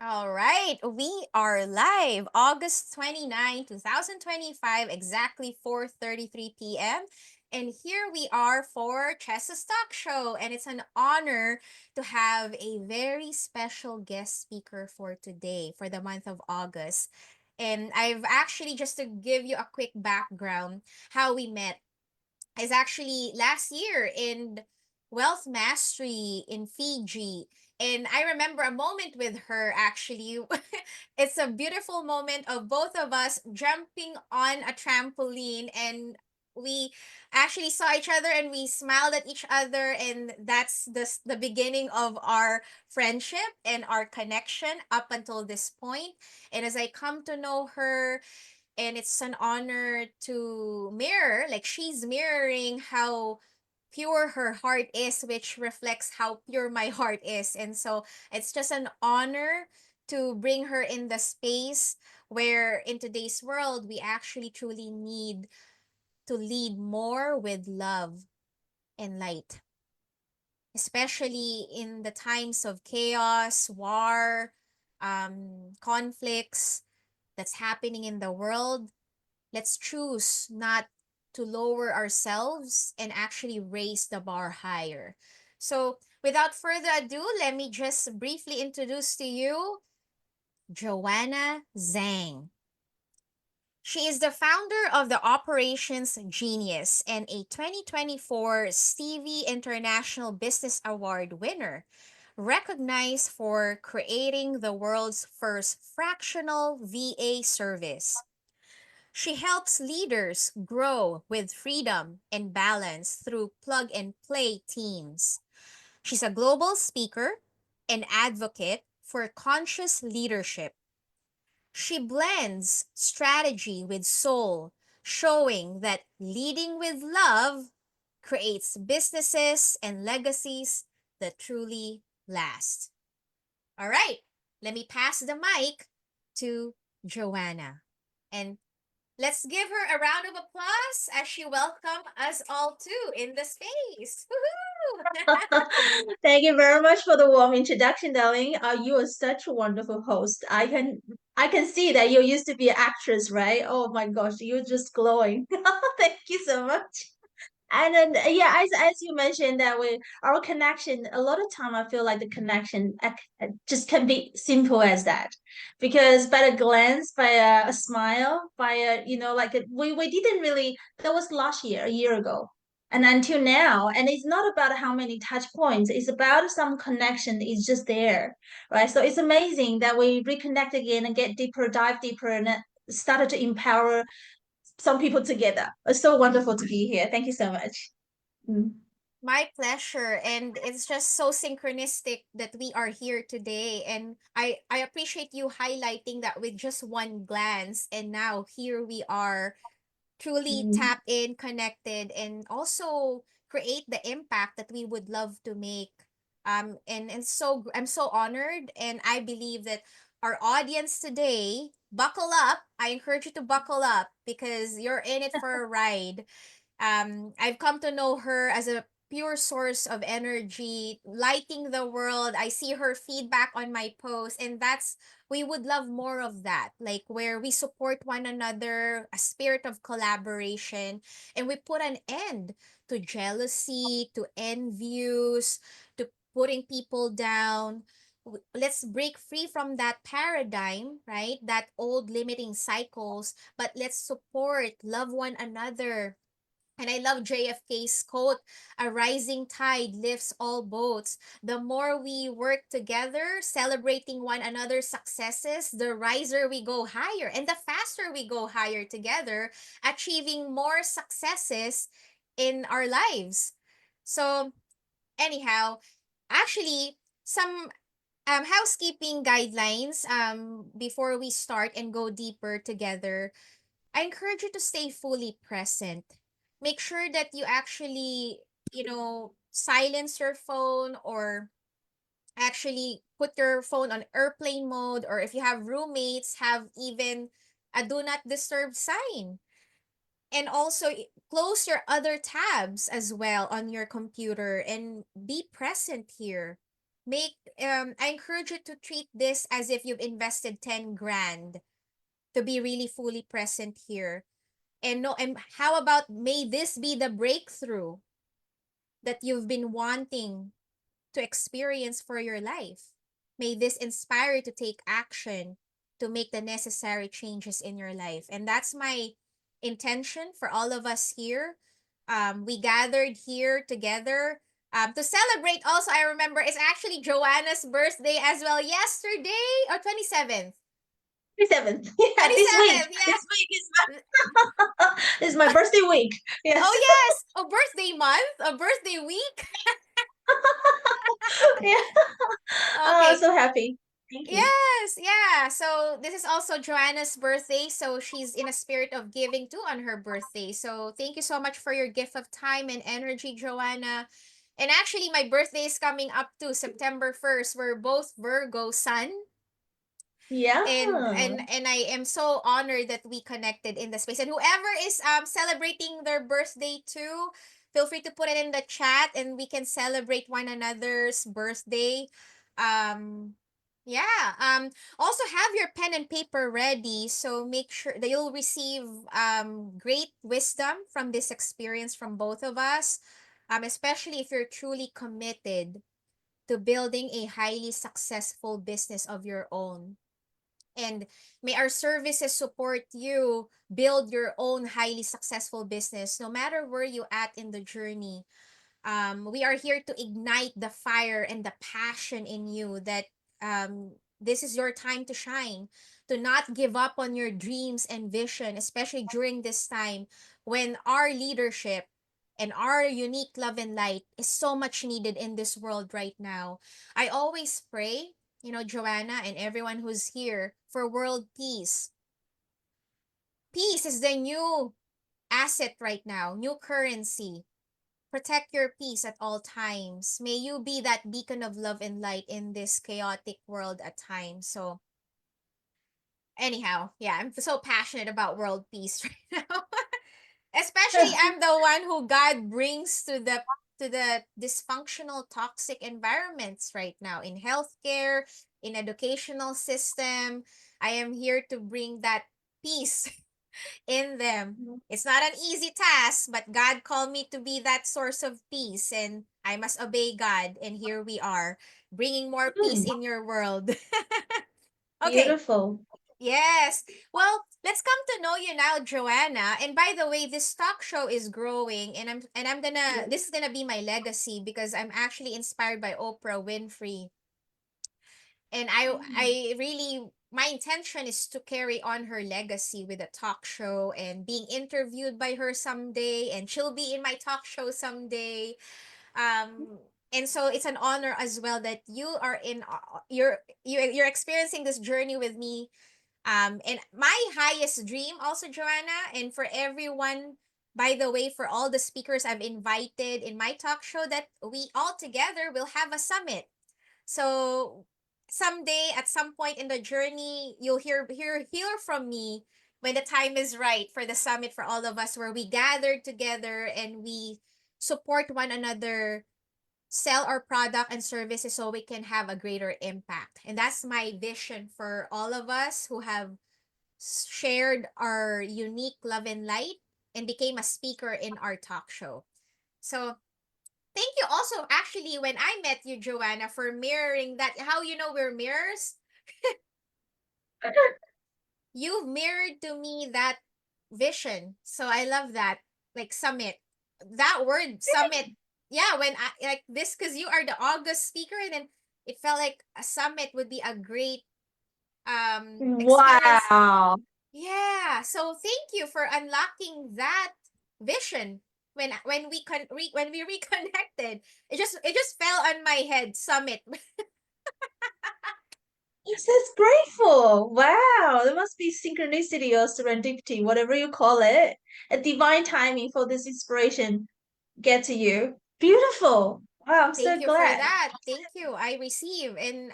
All right, we are live August 29, 2025, exactly 4:33 p.m. And here we are for Chessa's Talk Show. And it's an honor to have a very special guest speaker for today, for the month of August. And I've actually, just to give you a quick background, how we met is actually last year in Wealth Mastery in Fiji. And I remember a moment with her actually. It's a beautiful moment of both of us jumping on a trampoline, and we actually saw each other and we smiled at each other, and that's the beginning of our friendship and our connection up until this point. And as I come to know her, and it's an honor to mirror, like she's mirroring how pure her heart is, which reflects how pure my heart is. And so it's just an honor to bring her in the space where in today's world we actually truly need to lead more with love and light, especially in the times of chaos, war, conflicts that's happening in the world. Let's choose not to lower ourselves and actually raise the bar higher. So, without further ado, let me just briefly introduce to you Joanna Zhang. She is the founder of the Operations Genius and a 2024 Stevie International Business Award winner, recognized for creating the world's first fractional VA service. She helps leaders grow with freedom and balance through plug and play teams. She's a global speaker and advocate for conscious leadership. She blends strategy with soul, showing that leading with love creates businesses and legacies that truly last. All right, let me pass the mic to Joanna. And let's give her a round of applause as she welcomed us all too in the space. Woohoo! Thank you very much for the warm introduction, darling. You are such a wonderful host. I can see that you used to be an actress, right? Oh my gosh, you're just glowing. Thank you so much. And then yeah, as you mentioned that we our connection a lot of time I feel like the connection just can be simple as that, because by a glance, by a smile, by a like we didn't really, that was last year, a year ago, and until now, and it's not about how many touch points, it's about some connection is just there, right? So it's amazing that we reconnect again and get deeper, dive deeper, and started to empower some people together. It's so wonderful to be here. Thank you so much. Mm. My pleasure. And it's just so synchronistic that we are here today. And I appreciate you highlighting that with just one glance. And now here we are, truly Mm. tapped in, connected, and also create the impact that we would love to make. And so I'm so honored, and I believe that our audience today, buckle up. I encourage you to buckle up because you're in it for a ride. I've come to know her as a pure source of energy, lighting the world. I see her feedback on my posts, and that's, we would love more of that, like where we support one another, a spirit of collaboration, and we put an end to jealousy, to envious, to putting people down. Let's break free from that paradigm, right? That old limiting cycles, but let's support, love one another. And I love JFK's quote, a rising tide lifts all boats. The more we work together, celebrating one another's successes, the riser we go higher and the faster we go higher together, achieving more successes in our lives. So, anyhow, actually, some housekeeping guidelines before we start and go deeper together. I encourage you to stay fully present. Make sure that you actually, silence your phone, or actually put your phone on airplane mode, or if you have roommates, have even a do not disturb sign. And also close your other tabs as well on your computer and be present here. make I encourage you to treat this as if you've invested 10 grand to be really fully present here. And no, and how about may this be the breakthrough that you've been wanting to experience for your life? May this inspire you to take action to make the necessary changes in your life. And that's my intention for all of us here. We gathered here together to celebrate. Also, I remember it's actually Joanna's birthday as well yesterday or 27th. 27th. Yeah, this week. 27th, This yeah. week is this is my birthday week. Oh, Yes. yes. A birthday month, a birthday week. Yeah. Oh, I'm Okay. so happy. Thank you. Yes, yeah. So this is also Joanna's birthday. So she's in a spirit of giving too on her birthday. So thank you so much for your gift of time and energy, Joanna. And actually, my birthday is coming up too, September 1st. We're both Virgo sun. Yeah. And I am so honored that we connected in the space. And whoever is celebrating their birthday too, feel free to put it in the chat and we can celebrate one another's birthday. Um yeah. Also have your pen and paper ready so make sure that you'll receive great wisdom from this experience from both of us. Especially if you're truly committed to building a highly successful business of your own. And may our services support you build your own highly successful business no matter where you at in the journey. We are here to ignite the fire and the passion in you that this is your time to shine, to not give up on your dreams and vision, especially during this time when our leadership and our unique love and light is so much needed in this world right now. I always pray, Joanna and everyone who's here for world peace. Peace is the new asset right now, new currency. Protect your peace at all times. May you be that beacon of love and light in this chaotic world at times. So, anyhow, yeah, I'm so passionate about world peace right now. Especially I'm the one who God brings to the dysfunctional toxic environments right now in healthcare, in educational system. I am here to bring that peace in them. It's not an easy task, but God called me to be that source of peace, and I must obey God. And here we are, bringing more peace Hmm, in your world. Okay, beautiful. yes. Well, let's come to know you now, Joanna. And by the way, this talk show is growing, and I'm gonna this is gonna be my legacy because I'm actually inspired by Oprah Winfrey, and I really my intention is to carry on her legacy with a talk show and being interviewed by her someday, and she'll be in my talk show someday. And so it's an honor as well that you are in you're experiencing this journey with me. And my highest dream also, Joanna, and for everyone, by the way, for all the speakers I've invited in my talk show, that we all together will have a summit. So someday, at some point in the journey, you'll hear from me when the time is right for the summit for all of us, where we gather together and we support one another, sell our product and services so we can have a greater impact. And that's my vision for all of us who have shared our unique love and light and became a speaker in our talk show. So thank you also actually when I met you, Joanna, for mirroring that. How we're mirrors? You've mirrored to me that vision. So I love that. Like summit. That word summit. Yeah, when I like this because you are the August speaker, and then it felt like a summit would be a great experience. Wow. Yeah. So thank you for unlocking that vision when we reconnected. It just fell on my head. Summit. This is grateful. Wow. There must be synchronicity or serendipity, whatever you call it. A divine timing for this inspiration get to you. Beautiful. Wow, I'm Thank so you for glad. that. Thank you. I receive. And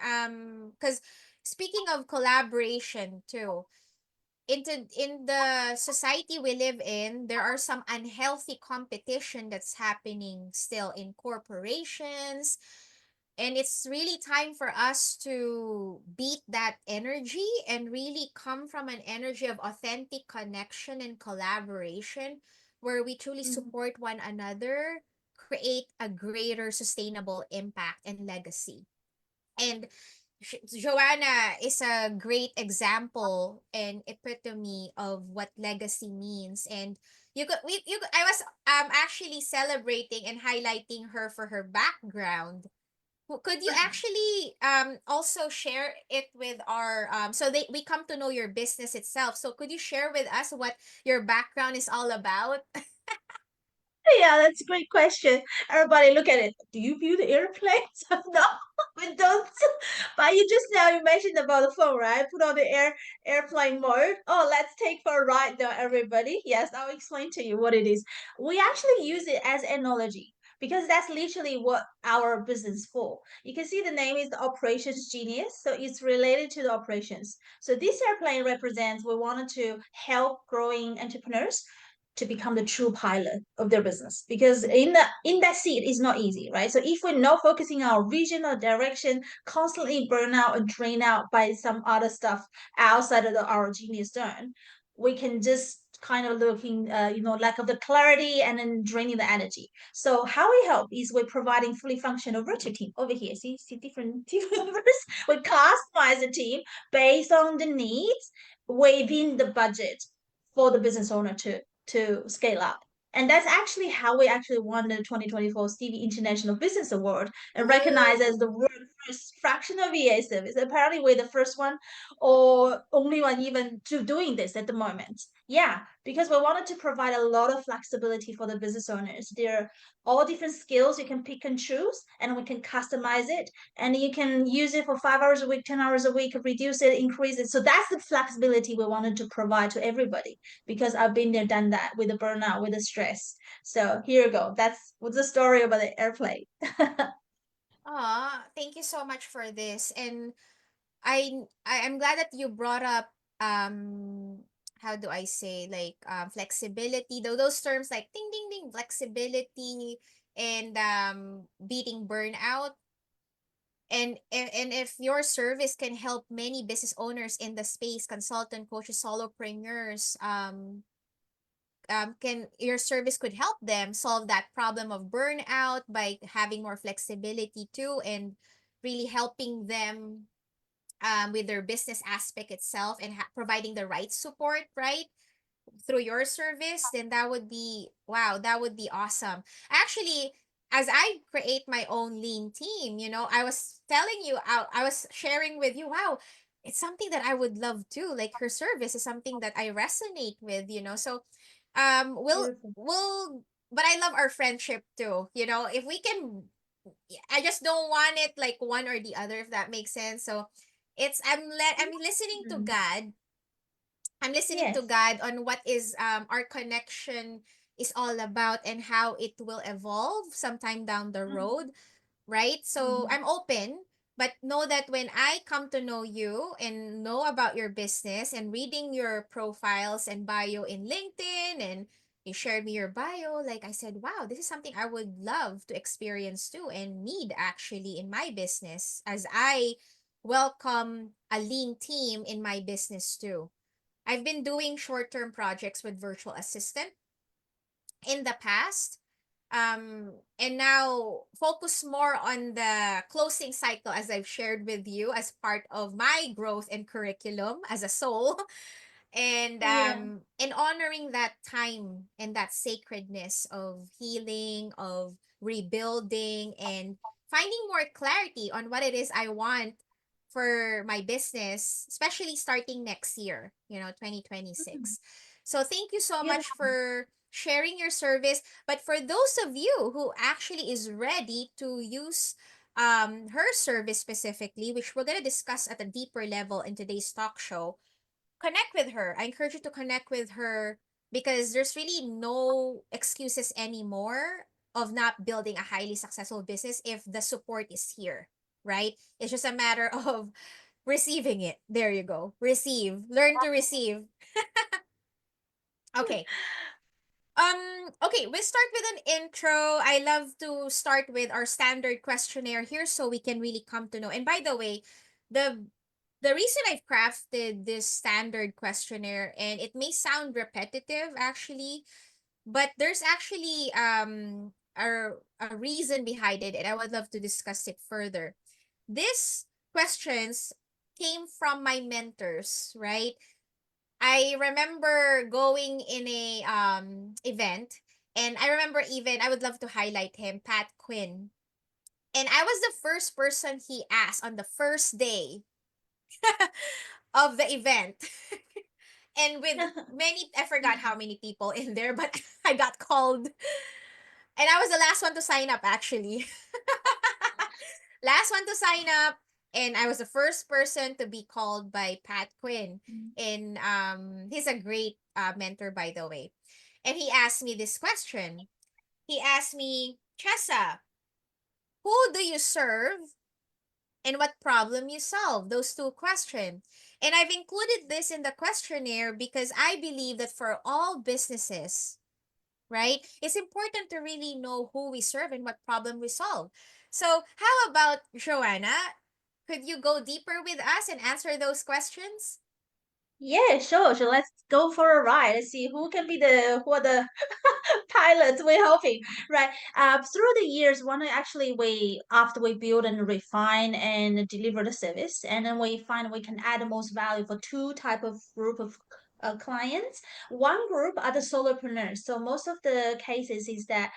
because speaking of collaboration too, in the society we live in, there are some unhealthy competition that's happening still in corporations And it's really time for us to beat that energy and really come from an energy of authentic connection and collaboration where we truly Mhm. support one another, create a greater sustainable impact and legacy. And Joanna is a great example and epitome of what legacy means. And I was actually celebrating and highlighting her for her background. Could you actually also share it with our so they we come to know your business itself. So could you share with us what your background is all about? Yeah, that's a great question. Everybody look at it. Do you view the airplanes? No, we don't. But you just now you mentioned about the phone, right? Put on the airplane mode. Oh, let's take for a ride now, everybody. Yes, I'll explain to you what it is. We actually use it as analogy because that's literally what our business for. You can see the name is the operations genius, so it's related to the operations. So this airplane represents we wanted to help growing entrepreneurs to become the true pilot of their business because in that seat is not easy, right? So if we're not focusing on our vision or direction, constantly burn out and drain out by some other stuff outside of our genius zone, we can just kind of looking lack of the clarity and then draining the energy. So how we help is we're providing fully functional virtual team over here. See different team members. We customize the team based on the needs within the budget for the business owner to scale up. And that's actually how we actually won the 2024 Stevie International Business Award and recognized as the world's first fractional VA service. Apparently, we're the first one or only one even to doing this at the moment. Yeah, because we wanted to provide a lot of flexibility for the business owners. There are all different skills you can pick and choose, and we can customize it. And you can use it for 5 hours a week, 10 hours a week, reduce it, increase it. So that's the flexibility we wanted to provide to everybody because I've been there, done that with the burnout, with the stress. So here you go. That's what's the story about the airplane. Thank you so much for this. And I'm glad that you brought up how do I say, like, flexibility, though those terms like ding ding ding, flexibility and beating burnout. And if your service can help many business owners in the space, consultant, coaches, solopreneurs, can your service could help them solve that problem of burnout by having more flexibility too, and really helping them with their business aspect itself and providing the right support, right, through your service, then that would be wow, that would be awesome. Actually, as I create my own lean team, I was telling you, I was sharing with you, wow, it's something that I would love to, like her service is something that I resonate with, so we'll Beautiful. we'll but I love our friendship too, if we can. I just don't want it like one or the other, if that makes sense. So I'm listening to Mhm. God. I'm listening to Yes. God on what is our connection is all about and how it will evolve sometime down the Mhm. road, right? So Mhm. I'm open, but know that when I come to know you and know about your business and reading your profiles and bio in LinkedIn, and you shared me your bio, like I said, wow, this is something I would love to experience too and need actually in my business as I welcome a lean team in my business too. I've been doing short-term projects with virtual assistant in the past, and now focus more on the closing cycle as I've shared with you as part of my growth and curriculum as a soul. Yeah. And honoring that time and that sacredness of healing, of rebuilding, and finding more clarity on what it is I want for my business, especially starting next year, Mhm. 2026. So thank you so much Beautiful. for sharing your service. But for those of you who actually is ready to use her service specifically, which we're going to discuss at a deeper level in today's talk show, connect with her. I encourage you to connect with her because there's really no excuses anymore of not building a highly successful business if the support is here, right? It's just a matter of receiving it. There you go. Receive. Learn to receive. Okay. Okay, we start with an intro. I love to start with our standard questionnaire here so we can really come to know. And by the way, the the reason I've crafted this standard questionnaire, and it may sound repetitive actually, but there's actually a reason behind it, and I would love to discuss it further. These questions came from my mentors, right? I remember going in a event, and I remember, even I would love to highlight him, Pat Quinn. And I was the first person he asked on the first day of the event. And with many, I forgot how many people in there, but I got called. And I was the last one to sign up, actually. Last one to sign up. And I was the first person to be called by Pat Quinn. And he's a great mentor, by the way. And he asked me this question. He asked me, Chessa, who do you serve and what problem you solve? Those two questions. And I've included this in the questionnaire because I believe that for all businesses, right, it's important to really know who we serve and what problem we solve. So, how about Joanna? Could you go deeper with us and answer those questions? Yeah, sure. So let's go for a ride. Let's see who are the pilots we're hoping, right? Through the years, one actually we after we build and refine and deliver the service, and then we find we can add the most value for two type of group of clients. One group are the solopreneurs. So most of the cases is that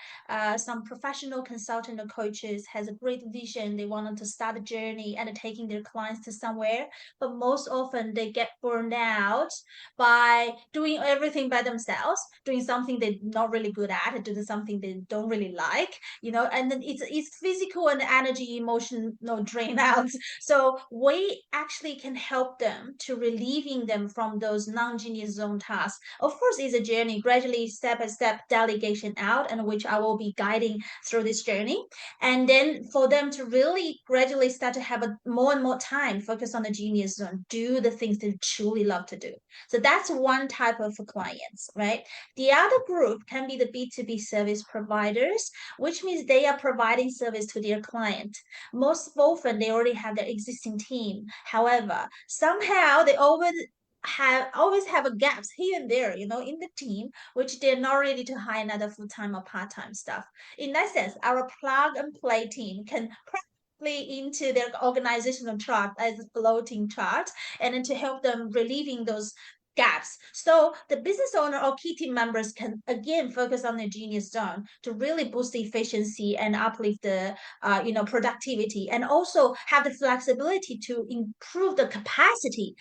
some professional consultant or coaches has a great vision. They wanted to start a journey and taking their clients to somewhere, but most often they get burned out by doing everything by themselves, doing something they're not really good at, doing something they don't really like, and then it's physical and energy, emotional drain out. So we actually can help them to relieving them from those non-genius zone tasks. Of course, it's a journey, gradually step by step delegation out, and which I will be guiding through this journey. And then for them to really gradually start to have a more and more time focus on the genius zone, do the things they truly love to do. So that's one type of clients, right? The other group can be the B2B service providers, which means they are providing service to their client. Most often they already have their existing team. However, somehow they always have a gaps here and there, in the team, which they're not ready to hire another full-time or part-time staff. In that sense, our plug and play team can practically into their organizational chart as a floating chart, and then to help them relieving those gaps. So the business owner or key team members can again focus on their genius zone to really boost the efficiency and uplift the productivity, and also have the flexibility to improve the capacity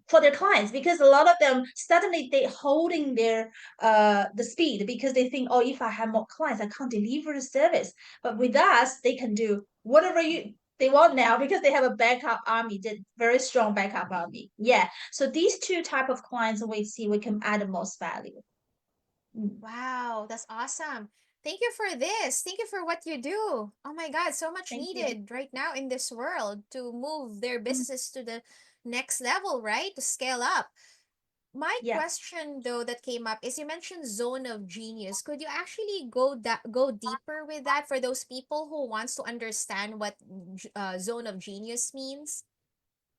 for their clients, because a lot of them suddenly they holding their the speed because they think, oh, if I have more clients I can't deliver the service. But with us they can do whatever they want now, because they have a backup army, the very strong backup army. Yeah, so these two type of clients we see we can add the most value. Mm, Wow, that's awesome. Thank you for this. Thank you for what you do. Oh my God, so much thank you. needed right now in this world to move their Mm, businesses to the next level, right? To scale up. My yeah. question though that came up is, you mentioned zone of genius. Could you actually go deeper with that for those people who wants to understand what zone of genius means?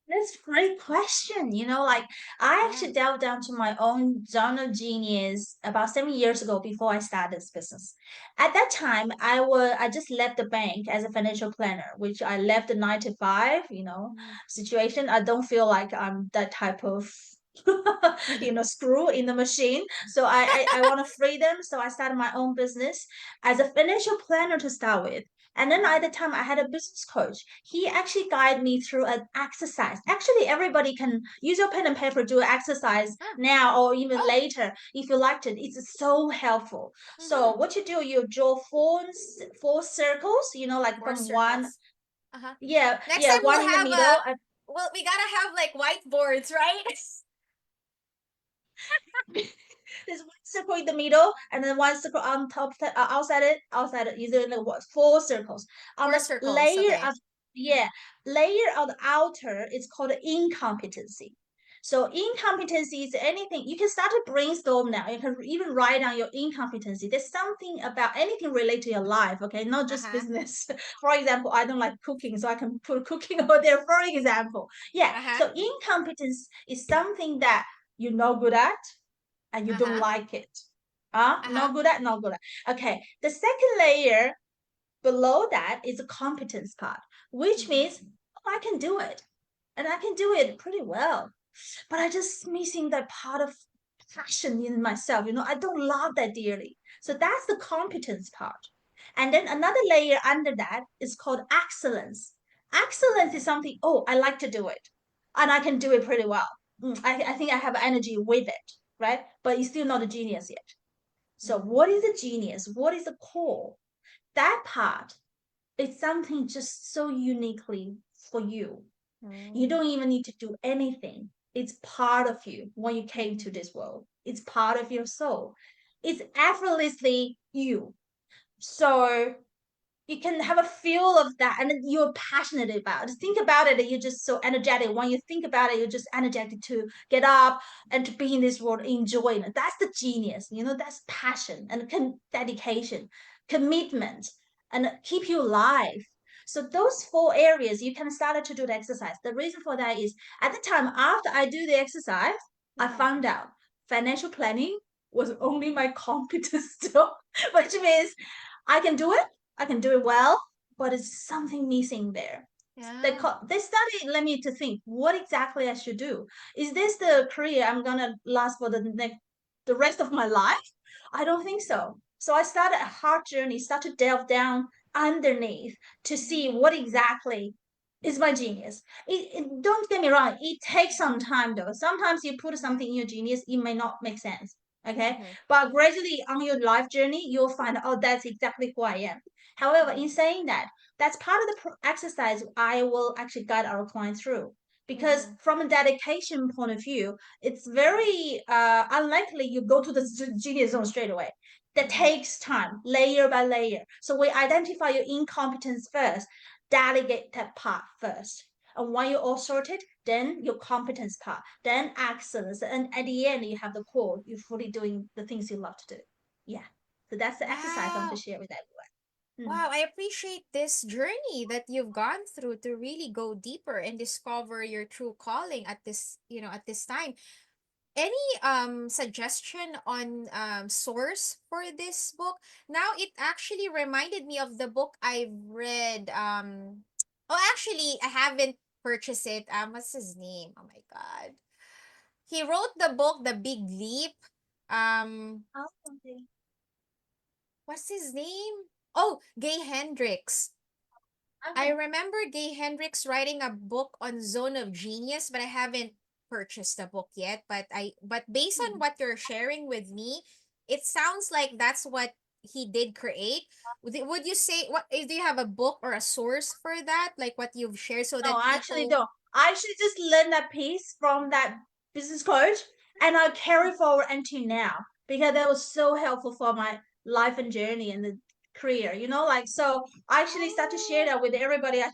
That's a great question. Like I Yeah. actually delved down to my own zone of genius about 7 years ago before I started this business. At that time, I just left the bank as a financial planner, which I left the 9 to 5, Mm. situation. I don't feel like I'm that type of screw in the machine. So I want to free them. So I started my own business as a financial planner to start with. And then at the time, I had a business coach. He actually guided me through an exercise. Actually, everybody can use your pen and paper, do an exercise Ah. now or even Oh. later if you liked it. It's so helpful. So Mm-hmm. what you do, you draw four circles, like Four from one, circles. Uh-huh. yeah, Next yeah, time one we'll in the have middle. well, we gotta have like whiteboards, right? There's one circle in the middle, and then one circle on top, outside it, usually like what, four circles. On Four the circles, layer okay. of, yeah, layer of the outer is called incompetency. So incompetency is anything. You can start to brainstorm now. You can even write down your incompetency. There's something about anything related to your life, okay? Not just Uh-huh. business. For example, I don't like cooking, so I can put cooking over there, for example. Yeah. Uh-huh. So incompetence is something that you're not good at and you don't Uh-huh. like it. Uh-huh. Not good at, not good at. Okay. The second layer below that is a competence part, which Mm-hmm. means, oh, I can do it. And I can do it pretty well. But I just missing that part of passion in myself. I don't love that dearly. So that's the competence part. And then another layer under that is called excellence. Excellence is something, oh, I like to do it. And I can do it pretty well. I think I have energy with it, right? But it's still not a genius yet. So Mm-hmm. what is a genius? What is the core? That part is something just so uniquely for you. You Mm-hmm. don't even need to do anything. It's part of you when you came Mm-hmm. to this world. It's part of your soul. It's effortlessly you. So you can have a feel of that and you're passionate about it. Think about it, you're just so energetic. When you think about it, you're just energetic to get up and to be in this world, enjoying it. That's the genius, that's passion and dedication, commitment, and keep you alive. So those four areas you can start to do the exercise. The reason for that is at the time after I do the exercise, I Mm-hmm. found out financial planning was only my competence still, which means I can do it, I can do it well, but it's something missing there. Yeah. They started let me to think what exactly I should do. Is this the career I'm gonna last for the rest of my life? I don't think so. So I started a hard journey, start to delve down underneath to see Mm-hmm. what exactly is my genius. Don't get me wrong, it takes some time though. Sometimes you put Mm-hmm. something in your genius, it may not make sense. Okay. Mm-hmm. But gradually on your life journey, you'll find, oh, that's exactly who I am. However, in saying that, that's part of the exercise I will actually guide our client through. Because Mm-hmm. from a dedication point of view, it's very unlikely you go to the genius zone straight away. That Mm-hmm. takes time, layer by layer. So we identify your incompetence first, delegate that part first. And when you're all sorted, then your competence part, then excellence. And at the end, you have the core. You're fully doing the things you love to do. Yeah. So that's the exercise I want to Wow. share with everyone. Wow, I appreciate this journey that you've gone through to really go deeper and discover your true calling at this time. Any suggestion on source for this book? Now it actually reminded me of the book I've read. Oh, actually, I haven't purchased it. What's his name? Oh my god. He wrote the book The Big Leap. Um, Oh, okay. what's his name? Oh, Gay Hendricks. I Okay. remember Gay Hendricks writing a book on Zone of Genius, but I haven't purchased the book yet. But based on Hmm. what you're sharing with me, it sounds like that's what he did create. Would you say do you have a book or a source for that, like what you've shared, so No, that I actually people? don't. I actually just learned that piece from that business coach and I carry forward until now because that was so helpful for my life and journey and the career, like so I actually start to share Oh, that with everybody I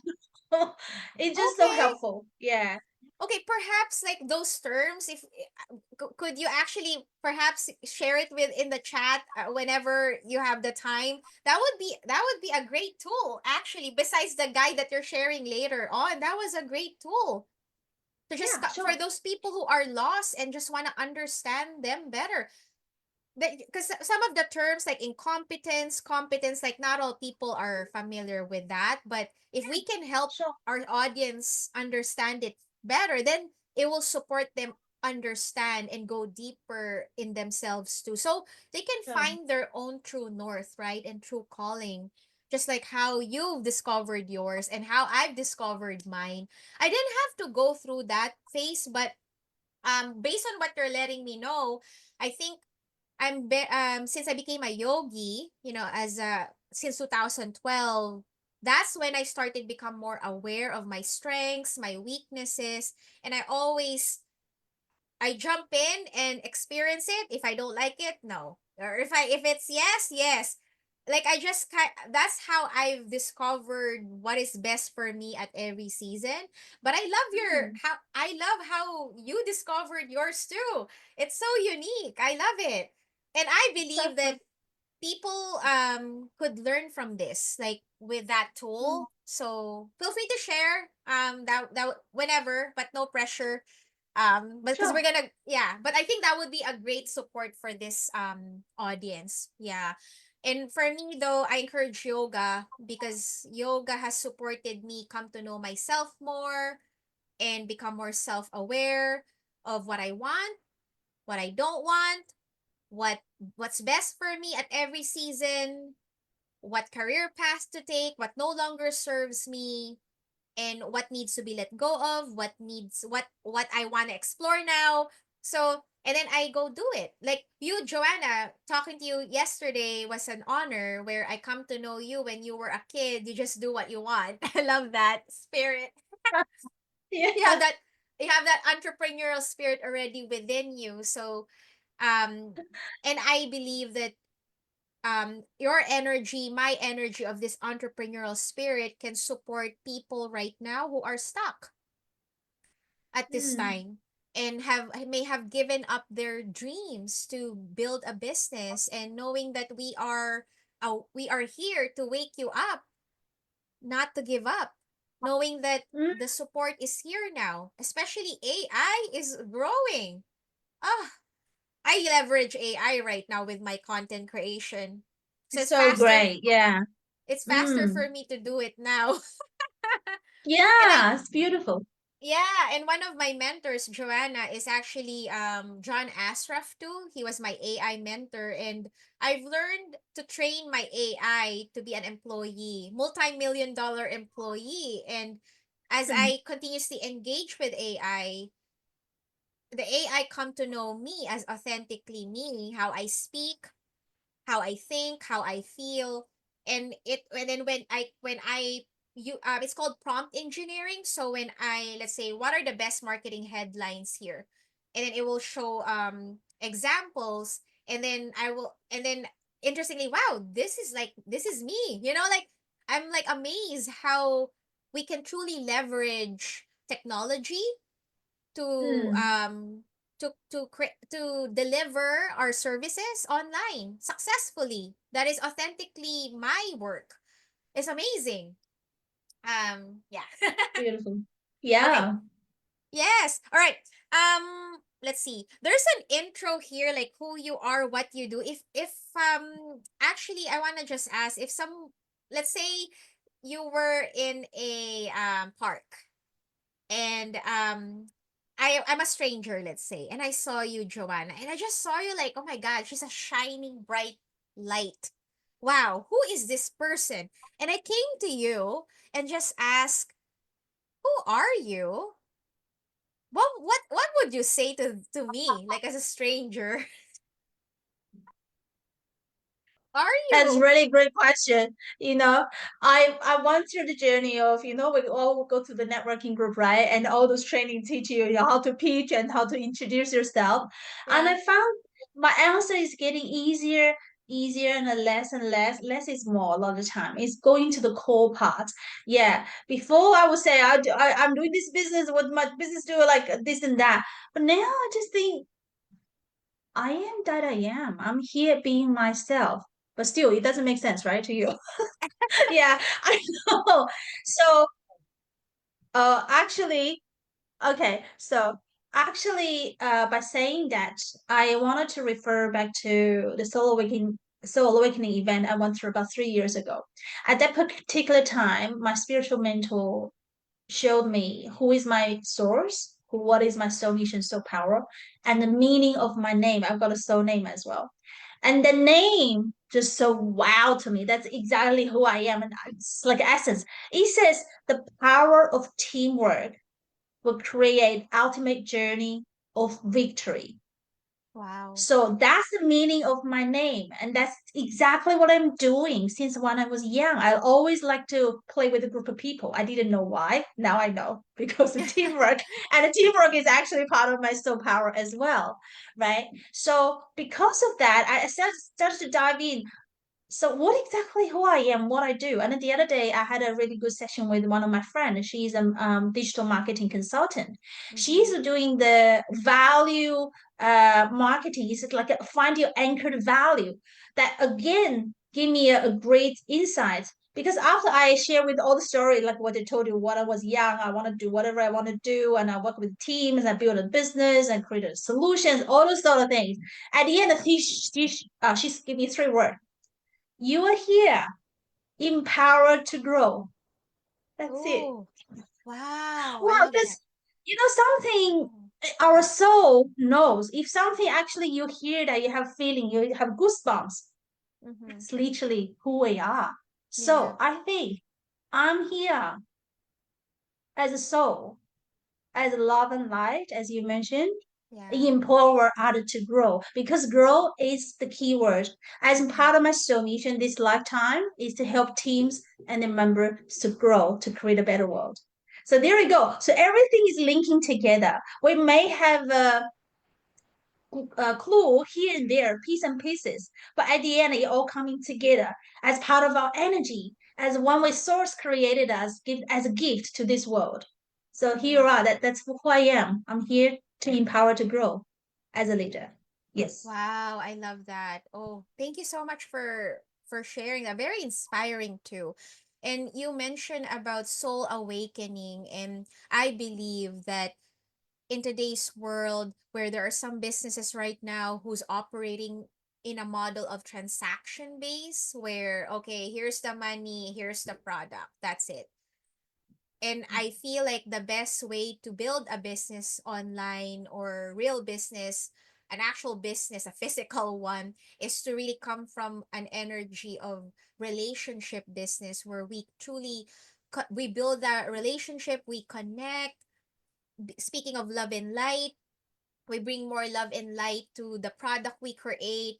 know. It's just so okay. helpful. Yeah. Okay, perhaps like those terms, if could you actually perhaps share it with in the chat whenever you have the time? That would be a great tool actually. Besides the guide that you're sharing later on, that was a great tool to just Yeah, for sure. those people who are lost and just want to understand them better. Because some of the terms like incompetence, competence, like not all people are familiar with that. But if we can help Sure. our audience understand it better, then it will support them understand and go deeper in themselves too. So they can Sure. find their own true north, right? And true calling. Just like how you've discovered yours and how I've discovered mine. I didn't have to go through that phase, but based on what you're letting me know, I think since I became a yogi, as a since 2012, that's when I started become more aware of my strengths, my weaknesses, and I jump in and experience it. If I don't like it, no. Or if it's yes, yes. like I just that's how I've discovered what is best for me at every season. But I love your Mm, how I love how you discovered yours too. It's so unique. I love it. And I so believe that fun. people could learn from this, like with that Mm, tool. So feel free to share that whenever, but no pressure. But because we're sure. gonna, yeah, but I think that would be a great support for this audience. Yeah. And for me though, I encourage yoga because yoga has supported me come to know myself more and become more self-aware of what I want, what I don't want, what what's best for me at every season, what career path to take, what no longer serves me, and what needs to be let go of, what I want to explore now. So, and then I go do it. Like you, Joanna, talking to you yesterday was an honor where I come to know you when you were a kid. You just do what you want. I love that spirit. You have Yeah. that you have that entrepreneurial spirit already within you. So, um and I believe that your energy, my energy of this entrepreneurial spirit can support people right now who are stuck at this Mm, time and have may have given up their dreams to build a business, and knowing that we are here to wake you up, not to give up, knowing that mm, the support is here now, especially AI is growing. Ah, I leverage AI right now with my content creation. So it's so great. Yeah. it's faster Mm. for me to do it now. And I Yeah, it's beautiful. yeah, and one of my mentors, Joanna, is actually John Asraf too. He was my AI mentor, and I've learned to train my AI to be an employee, multi-million dollar employee. And as Mm, I continuously engage with AI, the AI come to know me as authentically me, how I speak, how I think, how I feel, and then when I you it's called prompt engineering. So when I, let's say, what are the best marketing headlines here, and then it will show examples, and then interestingly, wow, this is me. Like I'm like amazed how we can truly leverage technology to mm, to deliver our services online successfully. That is authentically my work. It's amazing. Yeah. beautiful. Okay. Yeah. Yes. All right. Let's see. There's an intro here, like who you are, what you do. If actually I want to just ask, if some, let's say you were in a park, and I'm a stranger, let's say, and I saw you, Joanna, and I just saw you like, oh my god, she's a shining bright light. Wow, who is this person? And I came to you and just asked, who are you? What would you say to me, like as a stranger? Are That's you? really great question. I went through the journey of, we all go to the networking group, right? And all those training teach you, how to pitch and how to introduce yourself. And Yeah. I found my answer is getting easier and less. Less is more a lot of the time. It's going to the core part. Yeah. Before I would say I'm doing this business, what my business do, like this and that. But now I just think I am that I am. I'm here being myself. But still, it doesn't make sense, right, to you? Yeah, I know. So, actually, okay. So, actually, by saying that, I wanted to refer back to the Soul Awakening event I went through about 3 years ago. At that particular time, my spiritual mentor showed me who is my source, what is my soul mission, soul power, and the meaning of my name. I've got a soul name as well. And the name just so wow to me. That's exactly who I am. And it's like essence. It says the power of teamwork will create ultimate journey of victory. Wow. So that's the meaning of my name. And that's exactly what I'm doing since when I was young. I always like to play with a group of people. I didn't know why. Now I know because of teamwork. And the teamwork is actually part of my soul power as well. Right. So because of that, I started to dive in. So what exactly who I am, what I do. And then the other day, I had a really good session with one of my friends. She's a digital marketing consultant. Mm-hmm. She's doing the value marketing. It's like a, find your anchored value. That again give me a great insight. Because after I share with all the story, like what I told you, when I was young, I want to do whatever I want to do, and I work with teams, I build a business, and create solutions, all those sort of things. At the end, she's give me three words: you are here, empowered to grow. That's it. Oh, wow. I Well, love that. because something Oh. our soul knows. If something actually you hear that you have feeling, you have goosebumps. Mm-hmm. It's literally who we are. Yeah. So I think I'm here as a soul, as love and light, as you mentioned, Yeah. empower others to grow because grow is the key word. As Mm-hmm. part of my soul mission this lifetime is to help teams and their members to grow to create a better world. So there we go. So everything is linking together. We may have a clue here and there, piece and pieces, but at the end, it all coming together as part of our energy, as one way source created us, give as a gift to this world. So here Mm-hmm. are that's who I am. I'm here to empower to grow as a leader. Yes. Wow, I love that. Oh, thank you so much for sharing that. Very inspiring too. And you mentioned about soul awakening, and I believe that in today's world where there are some businesses right now who's operating in a model of transaction base where okay, here's the money, here's the product, that's it. And I feel like the best way to build a business online or real business, an actual business, a physical one, is to really come from an energy of relationship business where we truly we build that relationship, we connect. Speaking of love and light, we bring more love and light to the product we create,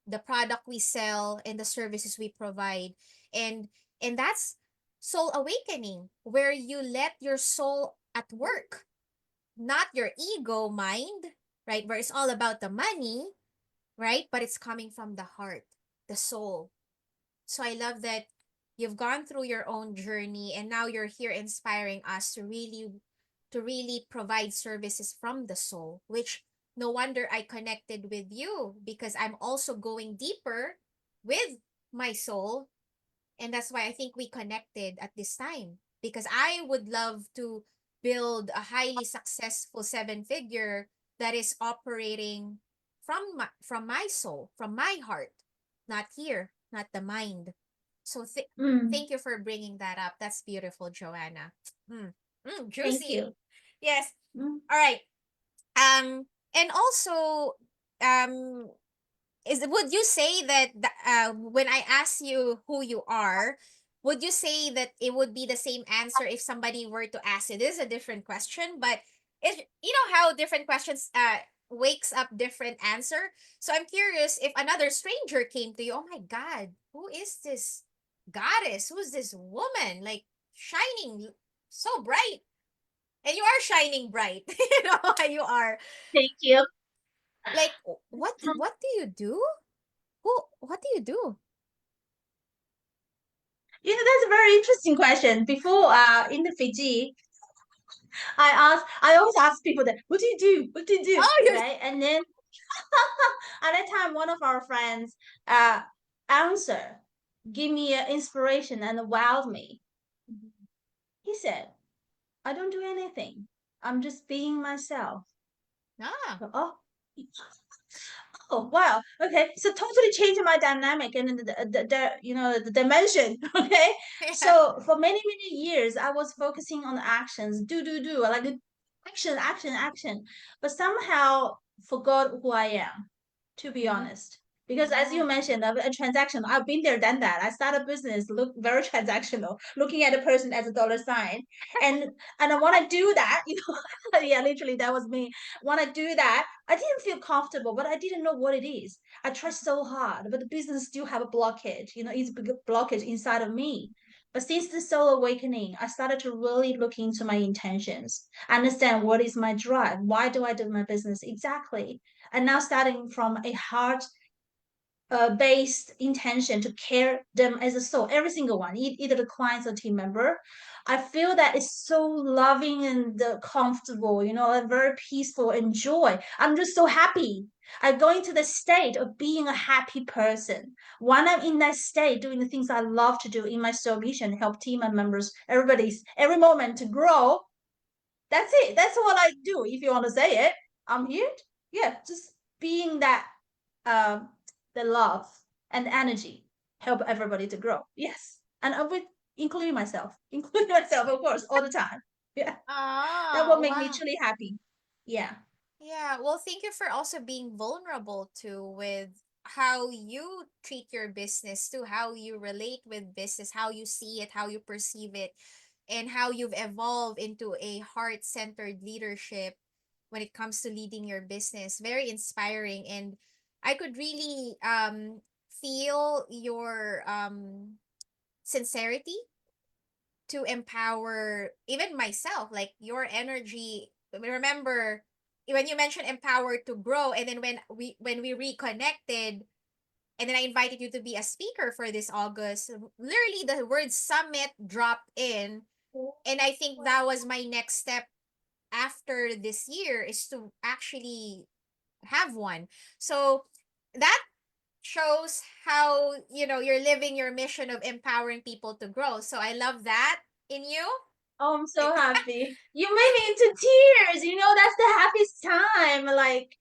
the product we sell, and the services we provide. And that's soul awakening, where you let your soul at work, not your ego mind, right? Where it's all about the money, right? But it's coming from the heart, the soul. So I love that you've gone through your own journey and now you're here inspiring us to really provide services from the soul, which no wonder I connected with you because I'm also going deeper with my soul, and that's why I think we connected at this time because I would love to build a highly successful seven figure that is operating from my soul, from my heart, not here, not the mind. So Mm, thank you for bringing that up. That's beautiful, Joanna. Mm. thank Juicy. you. Yes. Mm, All right. And also, um, is would you say that when I ask you who you are, would you say that it would be the same answer if somebody were to ask you? This is a different question, but it you know how different questions wakes up different answer. So I'm curious if another stranger came to you, oh my God, who is this goddess? Who's this woman? Like shining so bright. And you are shining bright. You know how you are. thank you. Like what do you do? Who what do you do? That's a very interesting question. Before, in the Fiji, I always ask people that, what do you do? What do you do? Oh, you're Right? And then at that time, one of our friends uh answer, give me inspiration and wowed me. He said, I don't do anything. I'm just being myself. ah. Oh, oh wow. Okay. So totally changing my dynamic and the dimension. Okay. Yeah. So for many years, I was focusing on actions. Do. Like action, action, action. But somehow forgot who I am, to be Mm. honest. Because as you Yeah. mentioned, a transaction, I've been there, done that. I started a business, look very transactional, looking at a person as a dollar sign. And I want to do that, yeah, literally that was me. When I do that, I didn't feel comfortable, but I didn't know what it is. I tried so hard, but the business still have a blockage, it's a big blockage inside of me. But since the soul awakening, I started to really look into my intentions, understand what is my drive, why do I do my business exactly, and now starting from a heart based intention to care them as a soul, every single one, either the clients or team member. I feel that it's so loving and comfortable, and very peaceful and joy. I'm just so happy. I go into the state of being a happy person. When I'm in that state, doing the things I love to do in my soul mission, help team members, everybody's every moment to grow. That's it. That's what I do. If you want to say it, I'm here. Yeah, just being that um, the love and energy help everybody to grow. Yes, and I would including myself, of course, all the time. Yeah, that will Ah, make me wow. truly happy. Yeah. Yeah, well, thank you for also being vulnerable too with how you treat your business too, how you relate with business, how you see it, how you perceive it, and how you've evolved into a heart-centered leadership when it comes to leading your business. Very inspiring, and I could really feel your sincerity to empower even myself, like your energy. Remember when you mentioned empower to grow, and then when we reconnected, and then I invited you to be a speaker for this August, literally the word summit dropped in, and I think that was my next step after this year is to actually have one. So that shows how you're living your mission of empowering people to grow. So I love that in you. Oh, I'm so happy. You made me into tears. That's the happiest time. Like,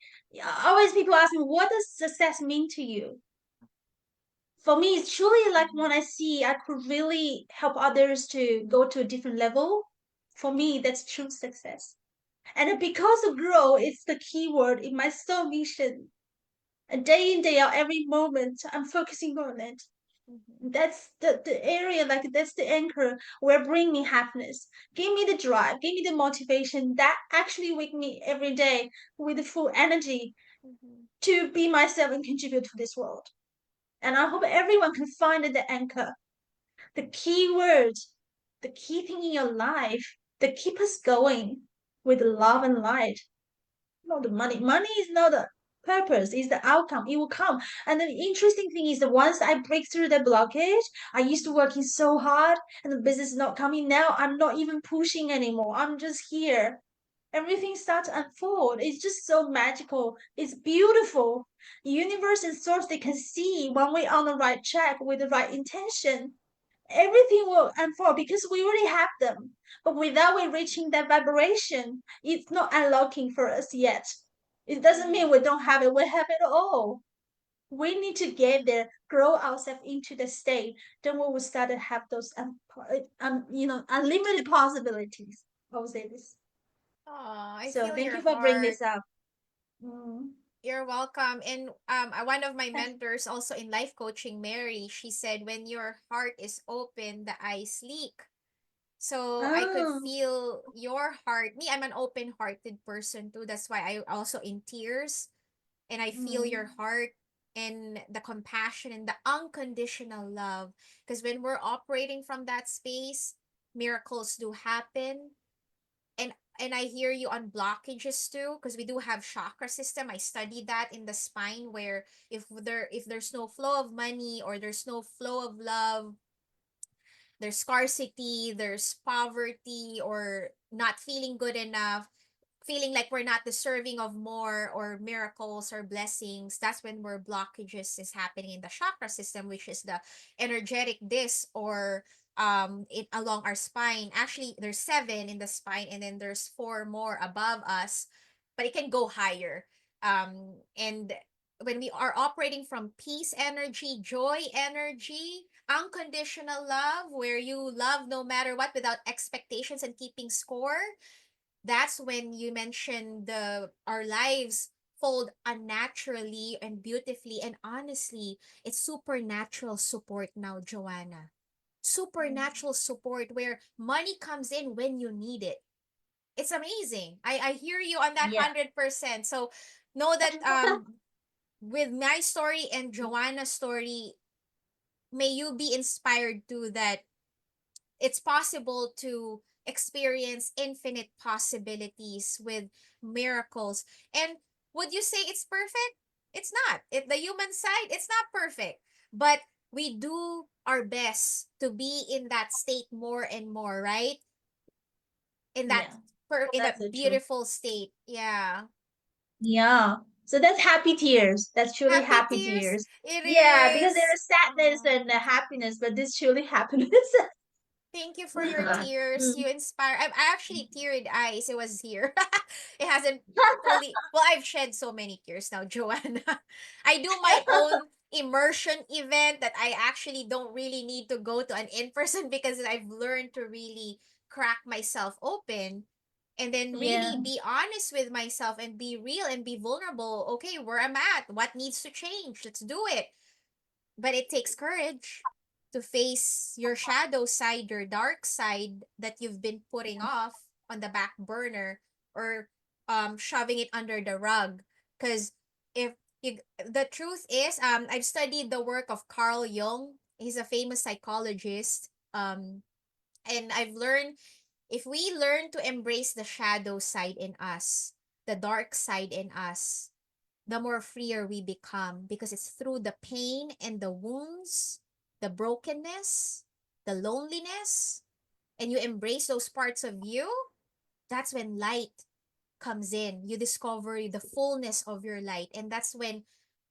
always people ask me, what does success mean to you? For me, it's truly like when I see I could really help others to go to a different level. For me, that's true success. And because of grow, it's the key word in my soul mission. And day in, day out, every moment, I'm focusing on it. Mhm. That's the area, like that's the anchor where bring me happiness. Give me the drive, give me the motivation that actually wake me every day with the full energy Mhm. to be myself and contribute to this world. And I hope everyone can find the anchor, the key word, the key thing in your life that keep us going with love and light. Not the money. Money is not the purpose, it's the outcome. It will come. And the interesting thing is that once I break through the blockage, I used to working so hard and the business is not coming. Now I'm not even pushing anymore. I'm just here. Everything starts to unfold. It's just so magical. It's beautiful. Universe and source, they can see when we're on the right track with the right intention. Everything will unfold because we already have them. But without we reaching that vibration, it's not unlocking for us yet. It doesn't mean Mhm. we don't have it. We have it all. We need to get there, grow ourselves into the state. Then we will start to have those, unlimited possibilities. I will say this. Aw, I So feel thank your you for bringing heart. this up. Mm. You're welcome. And one of my mentors also in life coaching, Mary, she said when your heart is open, the eyes leak. So I could Oh. feel your heart. Me, I'm an open-hearted person too. That's why I also in tears, and I feel your Mm. heart and the compassion and the unconditional love. Because when we're operating from that space, miracles do happen. And I hear you on blockages too, because we do have chakra system. I studied that in the spine, where if there's no flow of money or there's no flow of love, there's scarcity, there's poverty, or not feeling good enough, feeling like we're not deserving of more or miracles or blessings. That's when where blockages is happening in the chakra system, which is the energetic disc, or it along our spine. Actually, there's seven in the spine, and then there's four more above us, but it can go higher. And when we are operating from peace energy, joy energy, unconditional love, where you love no matter what without expectations and keeping score, that's when you mention the our lives fold unnaturally and beautifully, and honestly, it's supernatural support now, Joanna. Supernatural support where money comes in when you need it. It's amazing. I hear you on that Yeah. 100%. So know that with my story and Joanna's story, may you be inspired too, that it's possible to experience infinite possibilities with miracles. And would you say it's perfect? It's not. The human side, it's not perfect. But we do our best to be in that state more and more, right? In that Yeah. Well, in that's that so true. beautiful state. Yeah. Yeah. So that's happy tears. That's truly Happy happy tears. tears. It Yeah, because there is. is sadness Oh. and happiness, but this truly happiness. Thank you for your tears. Mm. You inspire. I actually teared eyes. It was here. It hasn't fully. Well, I've shed so many tears now, Joanna. I do my own immersion event that I actually don't really need to go to an in person because I've learned to really crack myself open and then Yeah. really be honest with myself and be real and be vulnerable. Okay, where I'm at, what needs to change? Let's do it. But it takes courage to face your shadow side, your dark side that you've been putting off on the back burner or shoving it under the rug. Because if you, the truth is, I've studied the work of Carl Jung. He's a famous psychologist. And I've learned if we learn to embrace the shadow side in us, the dark side in us, the more freer we become because it's through the pain and the wounds, the brokenness, the loneliness, and you embrace those parts of you, that's when light comes in. You discover the fullness of your light. And that's when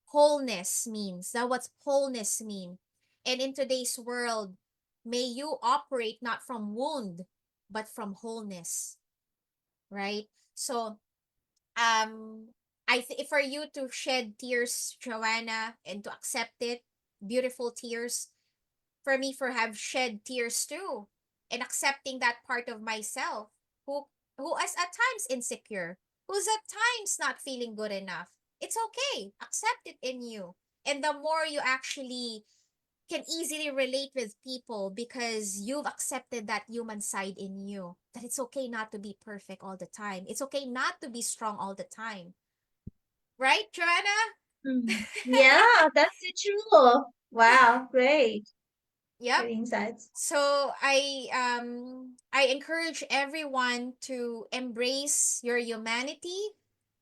wholeness means. That's what wholeness mean. And in today's world, may you operate not from wound, but from wholeness, right? So um for you to shed tears, Joanna, and to accept it, beautiful tears, for me for have shed tears too, and accepting that part of myself who is at times insecure, who's at times not feeling good enough. It's okay. Accept it in you. And the more you actually can easily relate with people because you've accepted that human side in you, that it's okay not to be perfect all the time. It's okay not to be strong all the time. Right, Joanna? Mm. Yeah, that's it true. Wow, great. Yep. Great insights. So I encourage everyone to embrace your humanity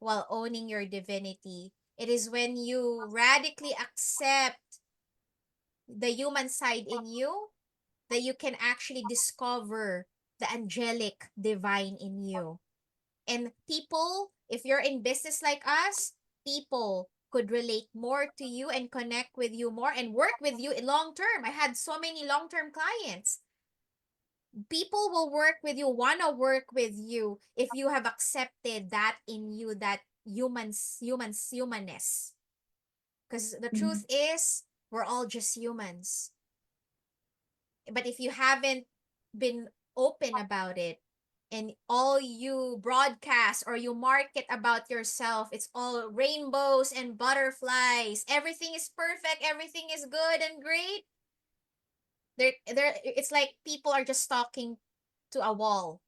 while owning your divinity. It is when you radically accept the human side in you that you can actually discover the angelic divine in you. And people, if you're in business like us, people could relate more to you and connect with you more and work with you in long term. I had so many long term clients. People will work with you, wanna work with you if you have accepted that in you, that humanness. Because the Mm. truth is, we're all just humans. But if you haven't been open about it and all you broadcast or you market about yourself, it's all rainbows and butterflies, everything is perfect, everything is good and great, there it's like people are just talking to a wall,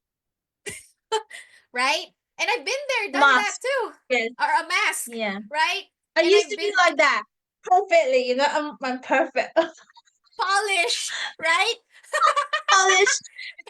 right? And I've been there, done that Mask. too. Yes. Or a mask, Yeah. right? I And used I've to be been like that. Perfectly, I'm perfect. polished, right? Polished.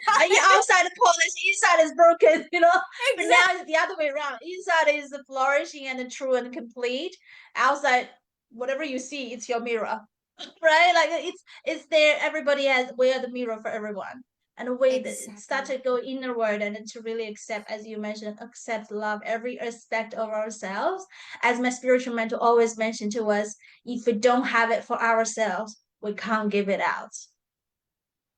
Outside is polished, inside is broken, you know. But now Exactly. it's the other way around. Inside is the flourishing and the true and complete. Outside, whatever you see, it's your mirror, right? Like it's there. Everybody has wear the mirror for everyone, and the way that it start Exactly. to go inward and to really accept, as you mentioned, accept, love every aspect of ourselves. As my spiritual mentor always mentioned to us, if we don't have it for ourselves, we can't give it out,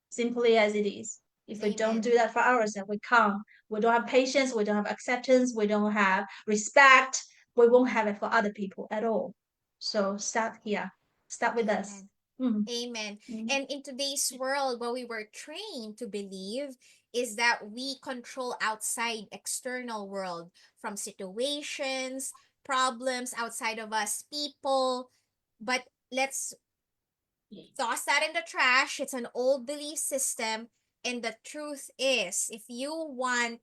simply as it is. If we don't do Amen. that for ourselves, we can't. We don't have patience, we don't have acceptance, we don't have respect, we won't have it for other people at all. So start here, start with us. Amen. Mm. Amen. Mm. And in today's world, what we were trained to believe is that we control outside external world from situations, problems outside of us, people. But let's toss that in the trash. It's an old belief system. And the truth is, if you want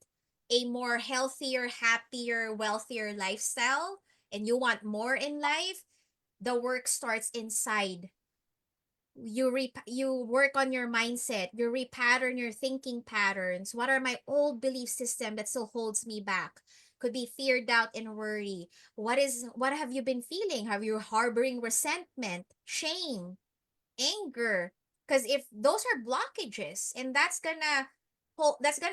a more healthier, happier, wealthier lifestyle, and you want more in life, the work starts inside. You work on your mindset, you repattern your thinking patterns. What are my old belief system that still holds me back? Could be fear, doubt, and worry. What have you been feeling? Have you harboring resentment, shame, anger? Because if those are blockages, and that's gonna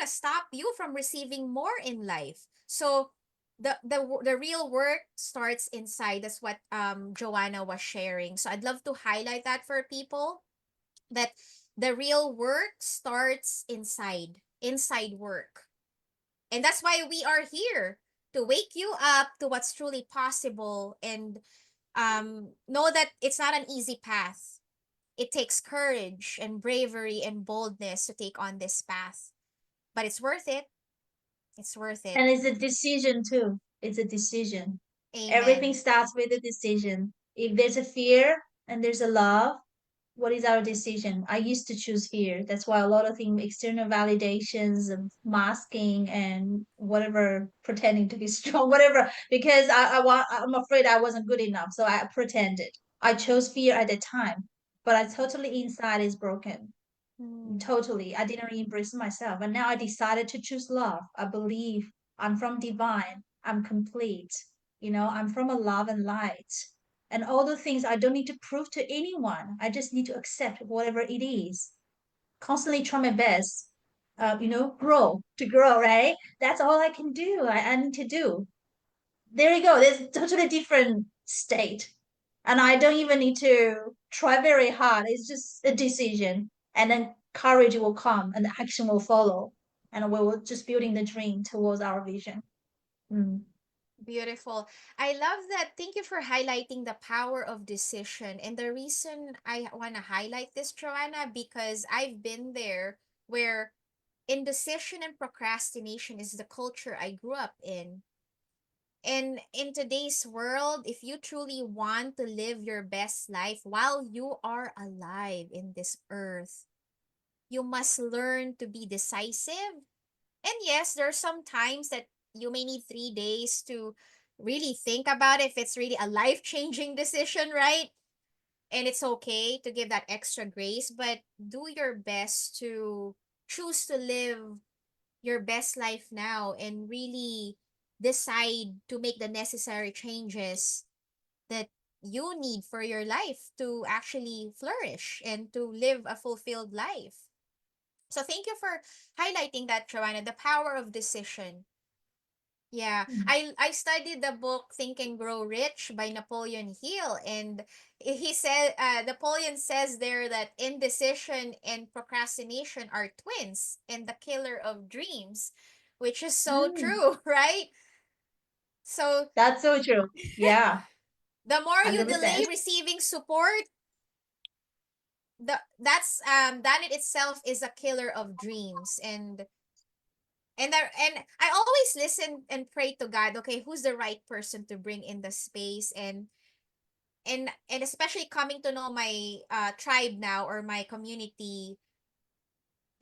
stop you from receiving more in life. So the real work starts inside. That's what Joanna was sharing. So I'd love to highlight that for people, that the real work starts inside work. And that's why we are here, to wake you up to what's truly possible, and know that it's not an easy path. It takes courage and bravery and boldness to take on this path, but it's worth it. It's worth it. And it's a decision too. It's a decision. Everything Amen. starts with a decision. If there's a fear and there's a love, what is our decision? I used to choose fear. That's why a lot of things, external validations, masking, and whatever, pretending to be strong, whatever. Because I'm afraid I wasn't good enough, so I pretended. I chose fear at the time, but I totally inside is broken. Mm. Totally. I didn't embrace myself. And now I decided to choose love. I believe I'm from divine. I'm complete. I'm from a love and light. And all the things I don't need to prove to anyone. I just need to accept whatever it is. Constantly try my best. To grow, right? That's all I can do. I need to do. There you go. There's a totally different state. And I don't even need to try very hard. It's just a decision. And then courage will come and the action will follow. And we will just building the dream towards our vision. Mm. Beautiful. I love that. Thank you for highlighting the power of decision. And the reason I want to highlight this, Joanna, because I've been there, where indecision and procrastination is the culture I grew up in. And in today's world, if you truly want to live your best life while you are alive in this earth, you must learn to be decisive. And yes, there are some times that you may need 3 days to really think about if it's really a life changing decision, right? And it's okay to give that extra grace, but do your best to choose to live your best life now, and really decide to make the necessary changes that you need for your life to actually flourish and to live a fulfilled life. So thank you for highlighting that, Joanna, the power of decision. Yeah, I studied the book Think and Grow Rich by Napoleon Hill, and he said Napoleon says there that indecision and procrastination are twins and the killer of dreams, which is so Mm. true, right? So That's so true. Yeah, the more you delay 100%. receiving support, that in itself is a killer of dreams. And I always listen and pray to God, okay, who's the right person to bring in the space, and especially coming to know my tribe now, or my community.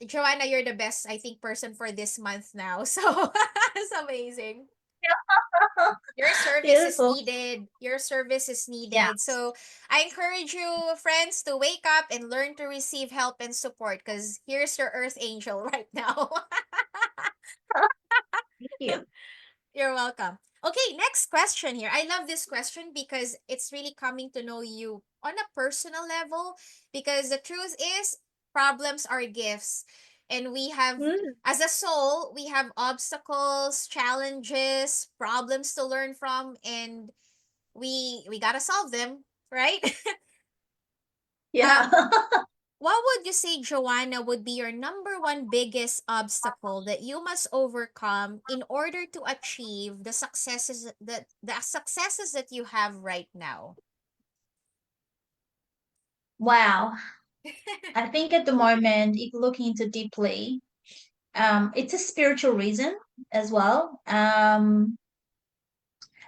Joanna, you're the best, I think, person for this month now. So it's amazing. Your service is Beautiful. needed. Your service is Yeah. needed. So I encourage you, friends, to wake up and learn to receive help and support, because here's your earth angel right now. Thank you. You're welcome. Okay, next question here. I love this question because it's really coming to know you on a personal level. Because the truth is, problems are gifts. And we have, Mm. as a soul, we have obstacles, challenges, problems to learn from, and we gotta solve them, right? Yeah. um, what would you say, Joanna, would be your number one biggest obstacle that you must overcome in order to achieve the successes that you have right now? Wow. I think at the moment, if looking into deeply, it's a spiritual reason as well.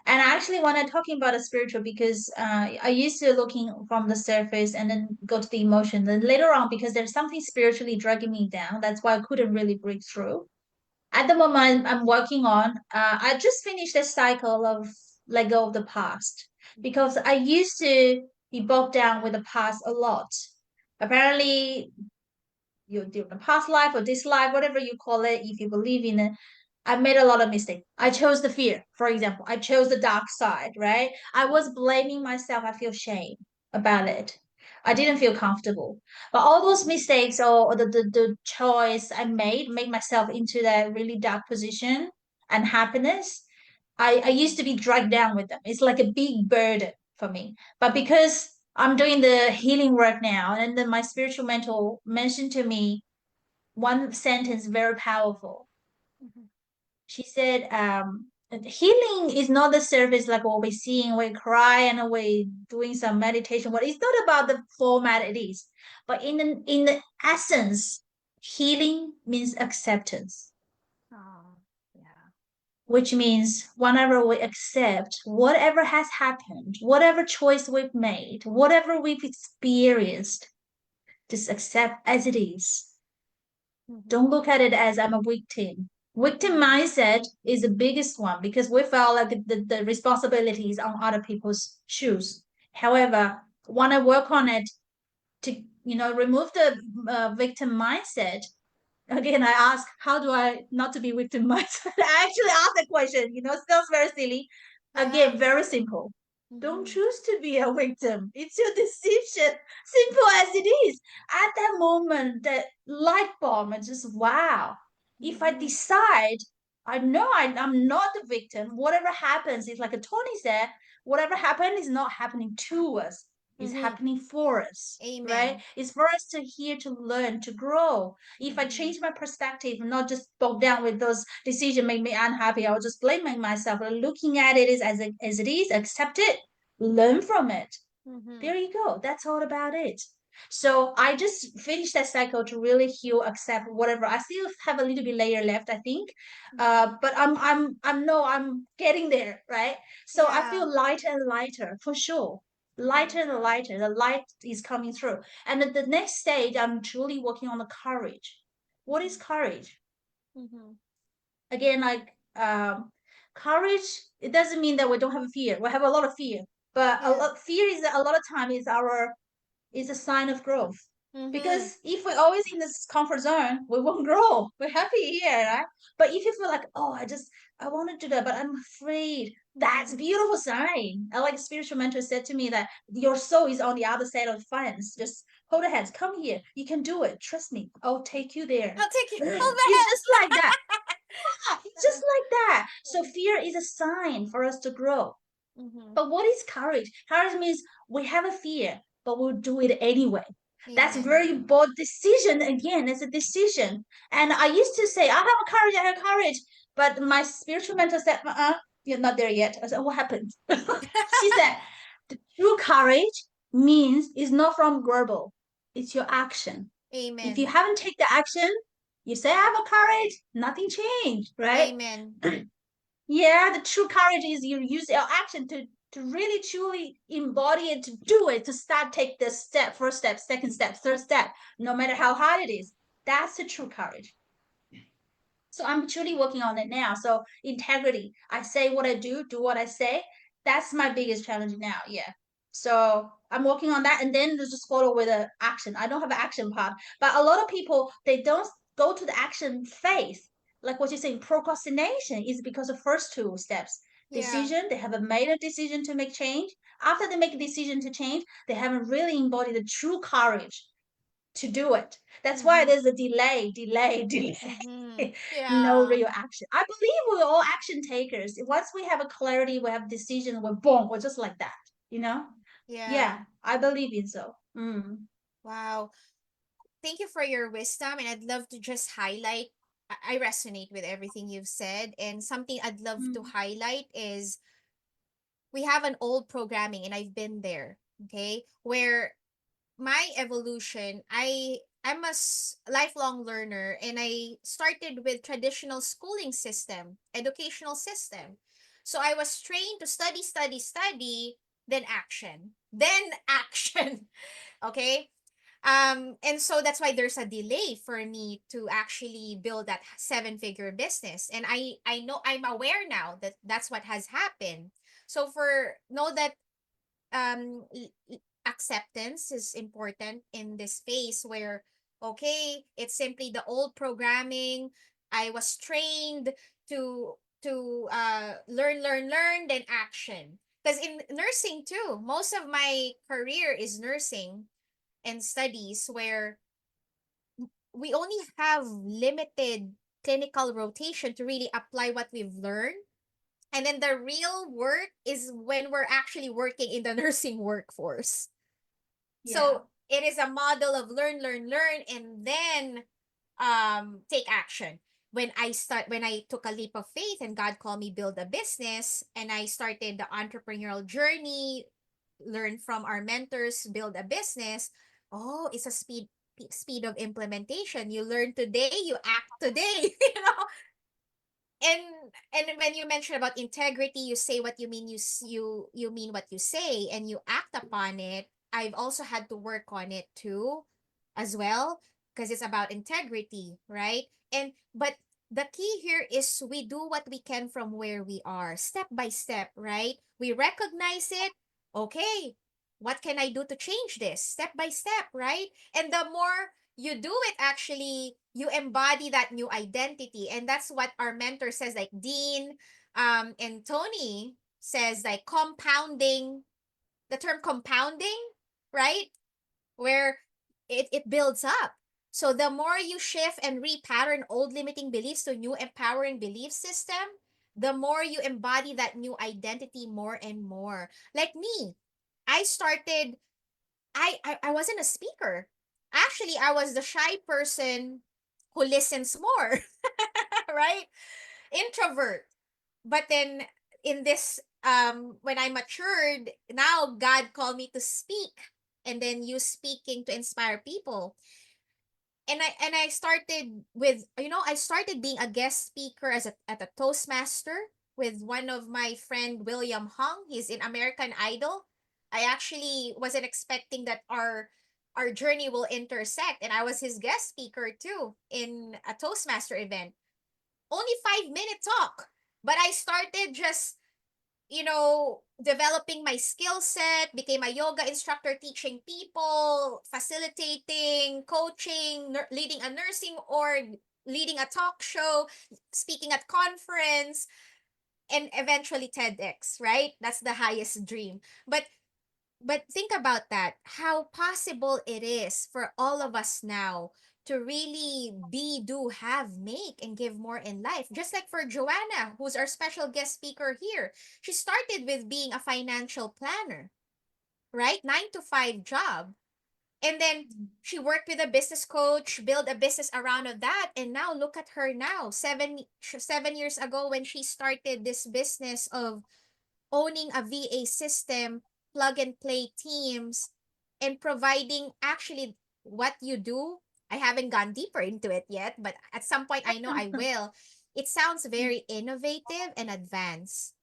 And I actually wanted talking about a spiritual because I used to looking from the surface and then go to the emotion. Then later on, because there's something spiritually dragging me down, that's why I couldn't really break through. At the moment, I'm working on. I just finished a cycle of let go of the past because I used to be bogged down with the past a lot. Apparently, you do the past life or this life, whatever you call it, if you believe in it. I made a lot of mistakes. I chose the fear, for example. I chose the dark side, right? I was blaming myself. I feel shame about it. I didn't feel comfortable. But all those mistakes or the choice I made myself into that really dark position and happiness. I used to be dragged down with them. It's like a big burden for me. But because I'm doing the healing work now, and then my spiritual mentor mentioned to me one sentence very powerful. Mhm. She said, healing is not the surface like what we're seeing, we cry and we doing some meditation. But it's not about the format it is. But in the essence, healing means acceptance, Oh, yeah. which means whenever we accept whatever has happened, whatever choice we've made, whatever we've experienced, just accept as it is. Mhm. Don't look at it as I'm a victim. Victim Mhm. mindset is the biggest one because we felt like the responsibilities on other people's shoes. However, when I work on it to, remove the victim mindset, again, I ask, how do I not to be victim mindset? I actually ask that question, sounds very silly. Yeah. Again, very simple. Don't Mhm. choose to be a victim. It's your decision. Simple as it is. At that moment, that light bulb, it's just wow. If I Mhm. decide, I know I'm not the victim. Whatever happens, it's like a Tony said, whatever happened is not happening to us. It's Mhm. happening for us, right? Amen. It's for us to here to learn, to grow. If I Mhm. change my perspective and not just bog down with those decisions make me unhappy, I'll just blaming myself. Looking at it is as it is, accept it, learn from it. Mhm. There you go. That's all about it. So I just finished that cycle to really heal, accept whatever. I still have a little bit layer left, I think. Mhm. But I'm no, I'm getting there, right? So I Yeah. feel lighter and lighter for sure. Lighter Mhm. and lighter. The light is coming through. And at the next stage, I'm truly working on the courage. What is Mhm. courage? Mhm. Again, like courage, it doesn't mean that we don't have fear. We have a lot of fear. But Yeah. fear is a lot of time is a sign of growth. Mhm. Because if we're always in this comfort zone, we won't grow. We're happy here, right? But if you feel like, oh, I want to do that, but I'm afraid, that's a Mhm. beautiful sign. I like spiritual mentor said to me that your soul is on the other side of the fence. Just hold the hands, come here. You can do it. Trust me. I'll take you there. I'll take you. Hold It's just like that. It's just the like that. So hand. fear is a sign for us to grow. Mhm. But what is courage? Courage means we have a fear, but we'll do it anyway. That's a Amen. very bold decision. Again, it's a decision. And I used to say, I have a courage, I have courage. But my spiritual mentor said, you're not there yet. I said, what happened? She said, the true courage means it's not from verbal, it's your action. If you Amen. haven't taken the action, you say, I have a courage, nothing changed, right? Amen. Yeah, the true courage is you use your action to really truly embody it, to do it, to start take the step, first step, second step, third step, no matter how hard it is. That's the true courage. So I'm truly working on it now. So integrity. I say what I do what I say. That's my biggest challenge now. Yeah. So I'm working on that and then just follow with the action. I don't have an action part. But a lot of people they don't go to the action phase. Like what you're saying, procrastination is because of first two steps. Yeah. Decision, they haven't made a decision to make change. After they make a decision to change, they haven't really embodied the true courage to do it. That's why Mhm. there's a delay. Mhm. No Yeah. real action. I believe we're all action takers. Once we have a clarity, we have decision, we're boom, we're just like that, you know? Yeah. Yeah, I believe in so. Mm. Wow. Thank you for your wisdom. And I'd love to just highlight, I resonate with everything you've said. And something I'd love to Mm. highlight is we have an old programming, and I've been there, okay? Where my evolution, I'm a lifelong learner, and I started with traditional schooling system, educational system. So I was trained to study, study, study, then action, then action. Okay. And so that's why there's a delay for me to actually build that seven-figure business. And I know, I'm aware now that that's what has happened. So for know that acceptance is important in this phase where, okay, it's simply the old programming. I was trained learn, then action. Because in nursing too, most of my career is nursing and studies where we only have limited clinical rotation to really apply what we've learned. And then the real work is when we're actually working in the nursing workforce. Yeah. So it is a model of learn, and then take action. When I took a leap of faith and God called me build a business, and I started the entrepreneurial journey, learn from our mentors, build a business. Oh, it's a speed of implementation. You learn today, you act today. And when you mention about integrity, you say what you mean, you mean what you say, and you act upon it. I've also had to work on it too, as well, because it's about integrity, right? And but the key here is we do what we can from where we are, step by step, right? We recognize it. Okay, what can I do to change this? Step by step, right? And the more you do it, actually you embody that new identity, and that's what our mentor says, like Dean and Tony says, like compounding, the term compounding, right? Where it builds up. So the more you shift and repattern old limiting beliefs to new empowering belief system, the more you embody that new identity more and more. Like me, I started I wasn't a speaker. Actually, I was the shy person who listens more, right? Introvert. But then in this when I matured, now God called me to speak, and then use speaking to inspire people. And I started with, I started being a guest speaker as at a Toastmaster with one of my friend William Hung. He's in American Idol. I actually wasn't expecting that our journey will intersect, and I was his guest speaker too in a Toastmaster event. Only 5 minute talk, but I started just developing my skill set, became a yoga instructor, teaching people, facilitating, coaching, leading a nursing org, leading a talk show, speaking at conference, and eventually TEDx, right? That's the highest dream. But think about that, how possible it is for all of us now to really be, do, have, make, and give more in life. Just like for Joanna, who's our special guest speaker here. She started with being a financial planner, right? 9 to 5 job. And then she worked with a business coach, build a business around of that. And now look at her now, 7 years ago when she started this business of owning a VA system, plug and play teams, and providing actually what you do. I haven't gone deeper into it yet, but at some point I know I will. It sounds very innovative and advanced.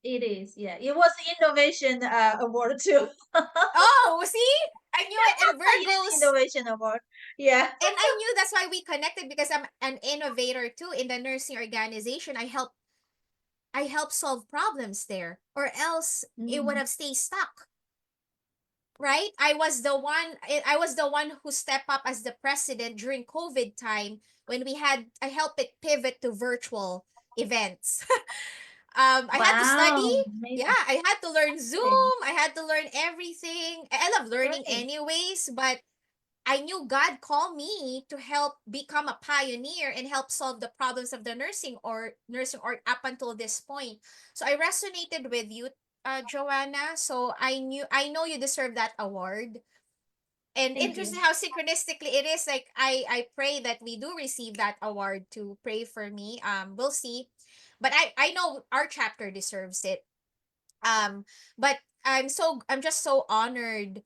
It is, yeah. It was the innovation award too. Oh, see? I knew it. And It is the Virgos, innovation award. Yeah. and I knew that's why we connected, because I'm an innovator too in the nursing organization. I help solve problems there, or else it would Mm. have stayed stuck. Right? I was the one who stepped up as the president during COVID time, when I helped it pivot to virtual events. I had to study. Wow, Yeah, amazing. I had to learn Zoom. I had to learn everything. I love learning Right. anyways, but I knew God called me to help become a pioneer and help solve the problems of the nursing or up until this point. So I resonated with you, Joanna. So I know you deserve that award. And Thank you. interesting how synchronistically it is. Like I pray that we do receive that award to pray for me. We'll see. But I know our chapter deserves it. But I'm just so honored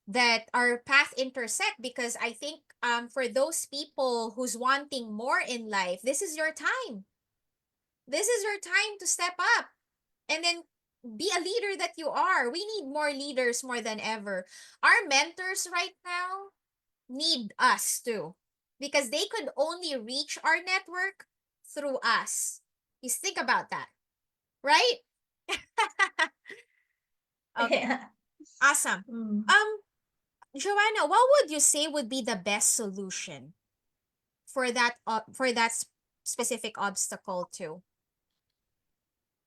that our path intersect, because I think for those people who's wanting more in life, this is your time. This is your time to step up, and then be a leader that you are. We need more leaders more than ever. Our mentors right now need us too, because they could only reach our network through us. You think about that, right? Okay, Yeah. awesome. Mm. Um, Joanna, what would you say would be the best solution for that specific obstacle too?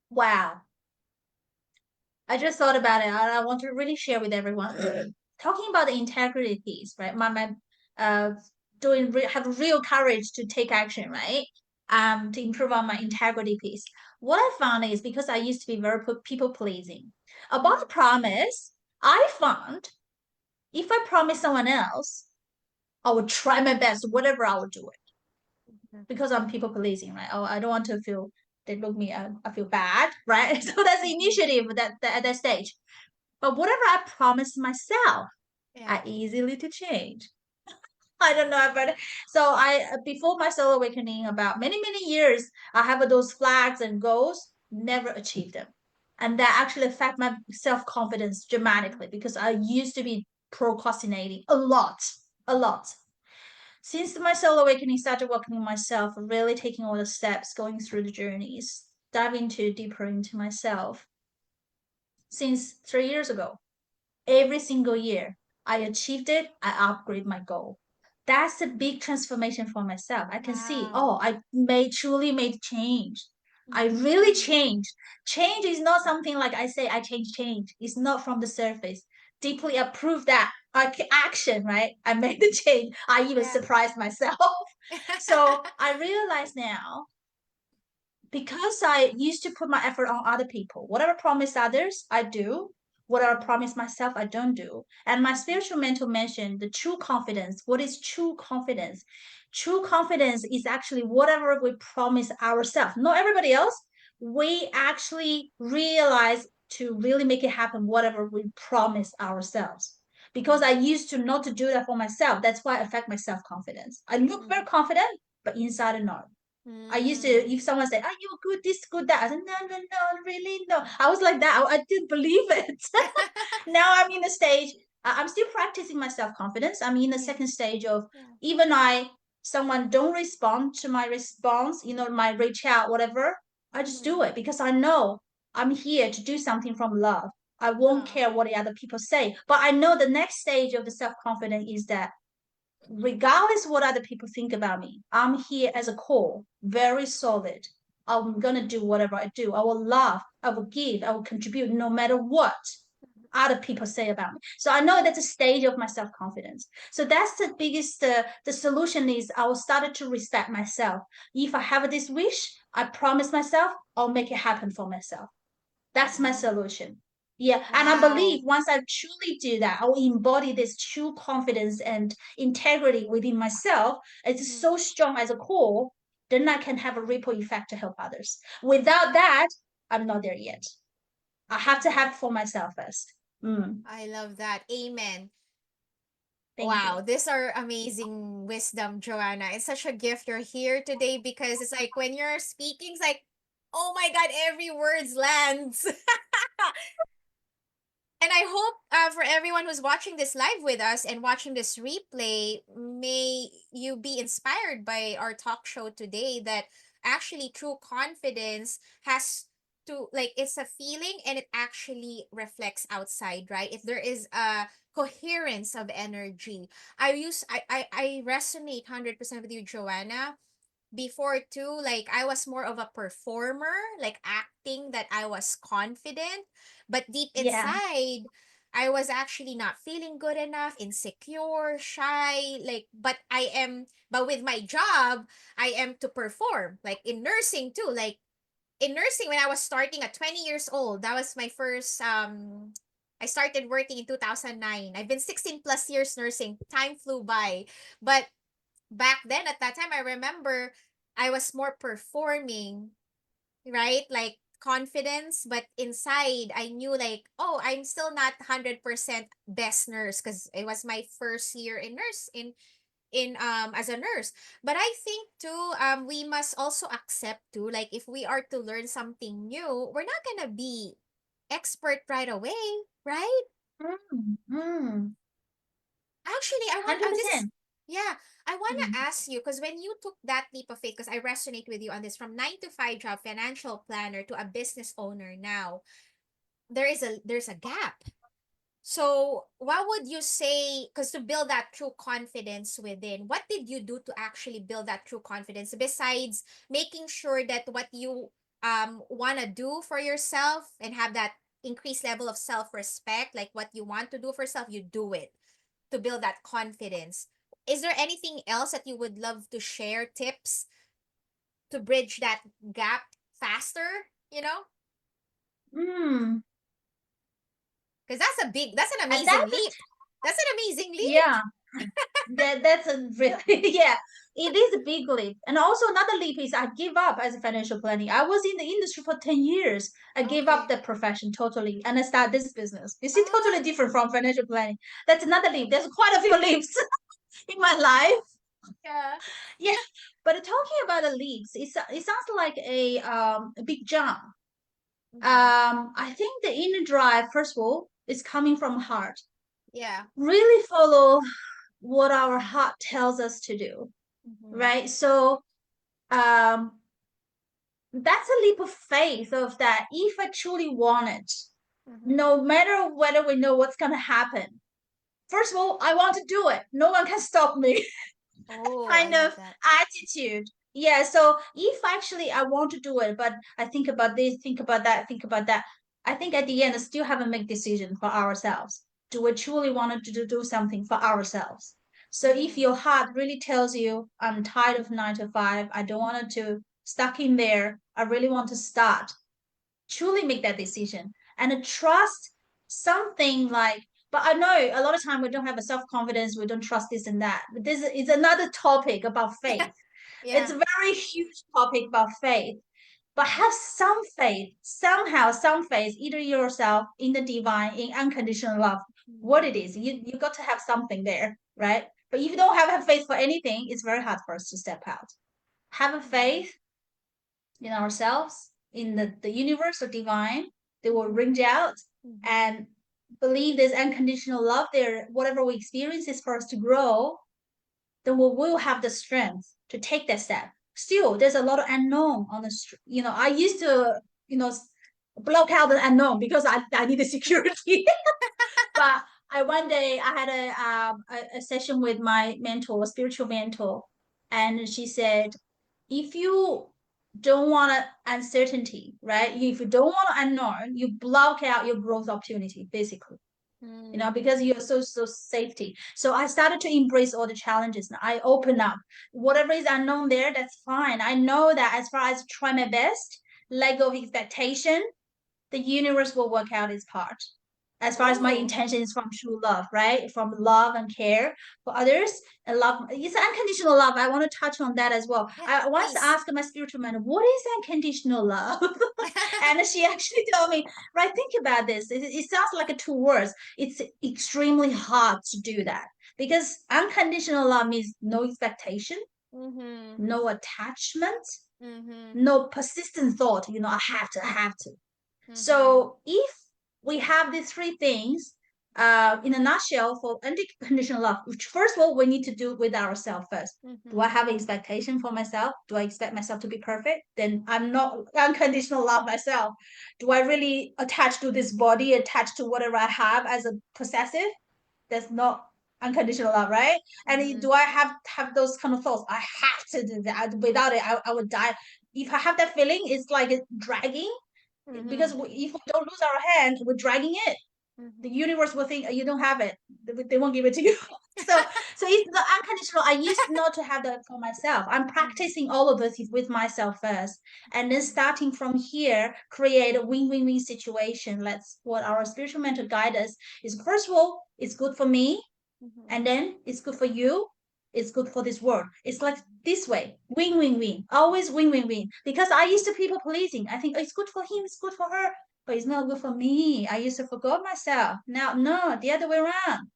Wow. I just thought about it, and I want to really share with everyone. Talking about the integrity piece, right? My uh have real courage to take action, right? To improve on my integrity piece. What I found is because I used to be very people pleasing. About the Mhm. promise, I found if I promise someone else, I would try my best, whatever I would do it, Mhm. because I'm people pleasing, right? Oh, I don't want to feel they look me, I feel bad, right? So that's the Mhm. initiative at that stage. But whatever I promise myself, Yeah. I easily to change. I don't know about it. So I before my soul awakening, about many years, I have those flags and goals, never achieved them, and that actually affect my self confidence dramatically because I used to be procrastinating a lot. Since my soul awakening, started working on myself, really taking all the steps, going through the journeys, diving into deeper into myself. Since 3 years ago, every single year I achieved it, I upgrade my goal. That's a big transformation for myself. I can see, Wow. oh, I made truly made change. I really Mhm. changed. Change is not something like I say I change. It's not from the surface. Deeply approve that action, right? I made the change. I even Yeah. surprised myself. So I realize now, because I used to put my effort on other people. Whatever I promise others, I do. Whatever I Mhm. promise myself, I don't do. And my Mhm. spiritual mentor mentioned the true confidence. What is true confidence? True confidence is actually whatever we promise ourselves, not everybody else. We actually realize to really make it happen, whatever we promise ourselves. Because I used to not to do that for myself. That's why I affect my self confidence. I look very Mhm. confident, but inside and not. I used to, Mm. if someone said, "Are you good? This, good, that," I said, "No, really, no." I was like that. I didn't believe it. Now I'm in the stage. I'm still practicing my self confidence. I'm in the Yeah. second stage of Yeah. even someone don't respond to my response, my reach out, whatever. I just do Mhm. it because I know I'm here to do something from love. I won't Oh. care what the other people say. But I know the next stage of the self confidence is that regardless what other people think about me, I'm here as a core, very solid. I'm gonna do whatever I do. I will laugh, I will give, I will contribute no matter what other people say about me. So I know that's a stage of my self-confidence. So that's the biggest the solution is I will start to respect myself. If I have this wish, I promise myself I'll make it happen for myself. That's my Wow. solution. Yeah. And I Wow. believe once I truly do that, I will embody this true confidence and integrity within myself. It's Mhm. so strong as a core, then I can have a ripple effect to help others. Without that, I'm not there yet. I have to have Mhm. it for myself first. Mm, I love that. Amen. thank you. Wow, these are amazing wisdom, Joanna. It's such a gift you're here today because it's like when you're speaking, it's like, oh my God, every words lands. And I hope for everyone who's watching this live with us and watching this replay, may you be inspired by our talk show today that actually true confidence has to, like, it's a feeling and it actually reflects outside, right? If there is a coherence of energy. I resonate 100% with you, Joanna. Before too, like I was more of a performer, like acting that I was confident, but deep Yeah. inside I was actually not feeling good enough, insecure, shy, like, but with my job I am to perform, like in nursing too, like in nursing when I was starting at 20 years old. That was my first I started working in 2009. I've been 16 plus years nursing. Time flew by. But back then at that time I remember I was more performing, right? Like confidence, but inside I knew like, oh, I'm still not 100% best nurse because it was my first year in nurse in as a nurse. But I think too we must also accept too, like if we are to learn something new, we're not gonna be expert right away, right? Mm, mm, Actually, I want this is 100%. yeah, I want to Mm, ask you because when you took that leap of faith, because I resonate with you on this, from 9 to 5 job, financial planner to a business owner now, there's a gap. So, what would you say? Because to build that true confidence within, what did you do to actually build that true confidence besides making sure that what you want to do for yourself and have that increased level of self-respect, like what you want to do for yourself, you do it to build that confidence. Is there anything else that you would love to share, tips to bridge that gap faster, you know? Mm. Because that's an And amazing that's leap. That's an amazing leap. yeah, that's a really yeah, it is a big leap. And also another leap is I give up as a financial planning. I was in the industry for 10 years. I gave up Okay. the profession totally and I started this business. You see, totally Ah, different from financial planning. That's another leap. There's quite a few leaps in my life. yeah. Yeah. But talking about the leaps, it sounds like a big jump. Mm-hmm. I think the inner drive, first of all, is coming from heart. Yeah. Really follow what our heart tells us to do, Mm-hmm. right? So um, that's a leap of faith of that if I truly want it, Mm-hmm. no matter whether we know what's going to happen, first of all, I want to do it. No one can stop me. Oh, I Kind love of that. attitude. Yeah, so if actually I want to do it, but I think about this, think about that, think about that, I think at the end, I still haven't made decision for ourselves. Do we truly want to do something for ourselves? So if Mm-hmm. your heart really tells you, I'm tired of 9 to 5, I don't want to stuck in there, I really want to start, truly make that decision and trust something like, but I know a lot of time we don't have a self-confidence, we don't trust this and that, but this is another topic about faith. It's Yeah. a very huge topic about faith, but Mm-hmm. have some faith somehow, some faith either yourself, in the divine, in unconditional love, what it is, you got to have something there, right? But if you don't have a faith for anything, it's very hard for us to step out. Have a Mm-hmm. faith in ourselves, in the universe or divine, they will Mm-hmm. reach out Mm-hmm. and believe there's unconditional love there. Whatever we experience is for us to grow, then we will have the strength to take that step. Still, there's a lot of unknown on the street. I used to, block out the unknown because I needed security. But I one day I had a session with my mentor, a spiritual mentor, and she said, if you don't want uncertainty, right? If you don't want unknown, you block out your growth opportunity, basically. Mm-hmm. Because you're so safety. So I started to embrace all the challenges. I open up. Whatever is unknown there, that's fine. I know that as far as try my best, let go of expectation, the universe will work out its part. As far as my Oh, intention is from true love, right? From love and care for others, and love, it's unconditional love. I want to touch on that as well. yeah, I once please. asked my spiritual mentor, what is unconditional love? And she actually told me, right, think about this. It sounds like a two words. It's extremely hard to do that because unconditional love means no expectation, Mm-hmm. no attachment, Mm-hmm. no persistent thought, I have to. Mm-hmm. So if we have these three things, in a nutshell, for unconditional love, which first of all we need to do with ourselves first. Do I Mm-hmm. have an expectation for myself? Do I expect myself to be perfect? Then I'm not unconditional love myself. Do I really attach to this body, attach to whatever I have as a possessive? That's not unconditional love, right? And Mm-hmm. do I have those kind of thoughts? I have to do that. Without it, I would die. If I have that feeling, it's like dragging, Mm-hmm. because if we don't lose our hand, we're dragging it. The Mm-hmm. universe will think you don't have it. They won't give it to you. so so it's the unconditional. I used not to have that for myself. I'm Mm-hmm. practicing all of this with myself first, and then starting from here, create a win-win-win situation. Let's what our spiritual mentor guide us is, first of all, it's good for me, Mm-hmm. and then it's good for you, it's good for this world. It's like this way, win-win-win, always win-win-win. Because I used to people pleasing, I think, oh, it's good for him, it's good for her, but it's not good for me. I used to forget myself. Now no, the other way around.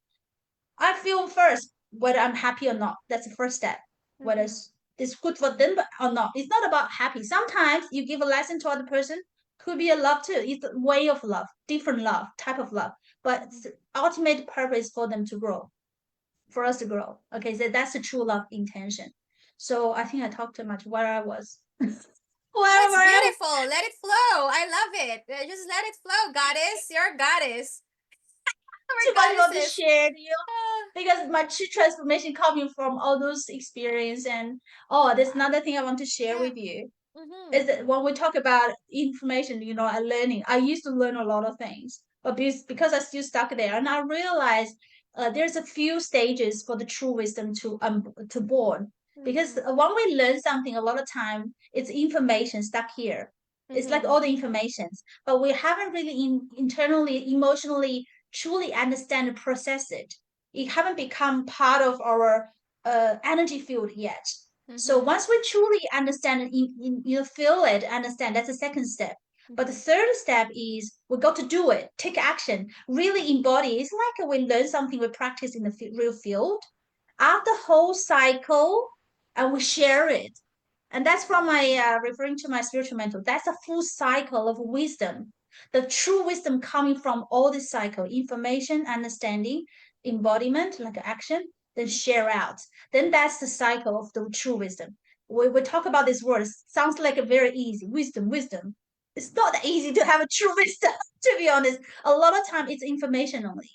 I feel first whether I'm happy or not. That's the first step. Whether Mm-hmm. it's good for them or not. It's not about happy. Sometimes you give a lesson to other person, could be a love too. It's a way of love, different love, type of love, but Mm-hmm. ultimate purpose for them to grow, for us to grow. Okay, so that's the true love intention. So I think I talked too much. Where I was, where That's were I? beautiful. Let it flow. I love it. Just let it flow, goddess. You're a goddess. Too We're much about to goddesses. share, Ah, because my true transformation coming from all those experience. And oh, there's another thing I want to share yeah. with you. Mm-hmm. is that when we talk about information, and learning, I used to learn a lot of things, but because I still stuck there, and I realized there's a few stages for the true wisdom to born. Because Mm-hmm. when we learn something, a lot of time it's information stuck here. It's like Mm-hmm. all the informations, but we haven't really internally, emotionally, truly understand and process it. It haven't become part of our energy field yet. So Mm-hmm. once we truly understand it, feel it, understand, that's the second step. But the Mm-hmm. third step is we got to do it, take action, really embody. It's like we learn something, we practice in the real field. After the whole cycle, and we share it. And that's from my referring to my spiritual mentor. That's a full cycle of wisdom. The true wisdom coming from all this cycle: information, understanding, embodiment, like action, then share out. Then that's the cycle of the true wisdom. We talk about these words. Sounds like a very easy wisdom, wisdom. It's not that easy to have a true wisdom, to be honest. A lot of time it's information only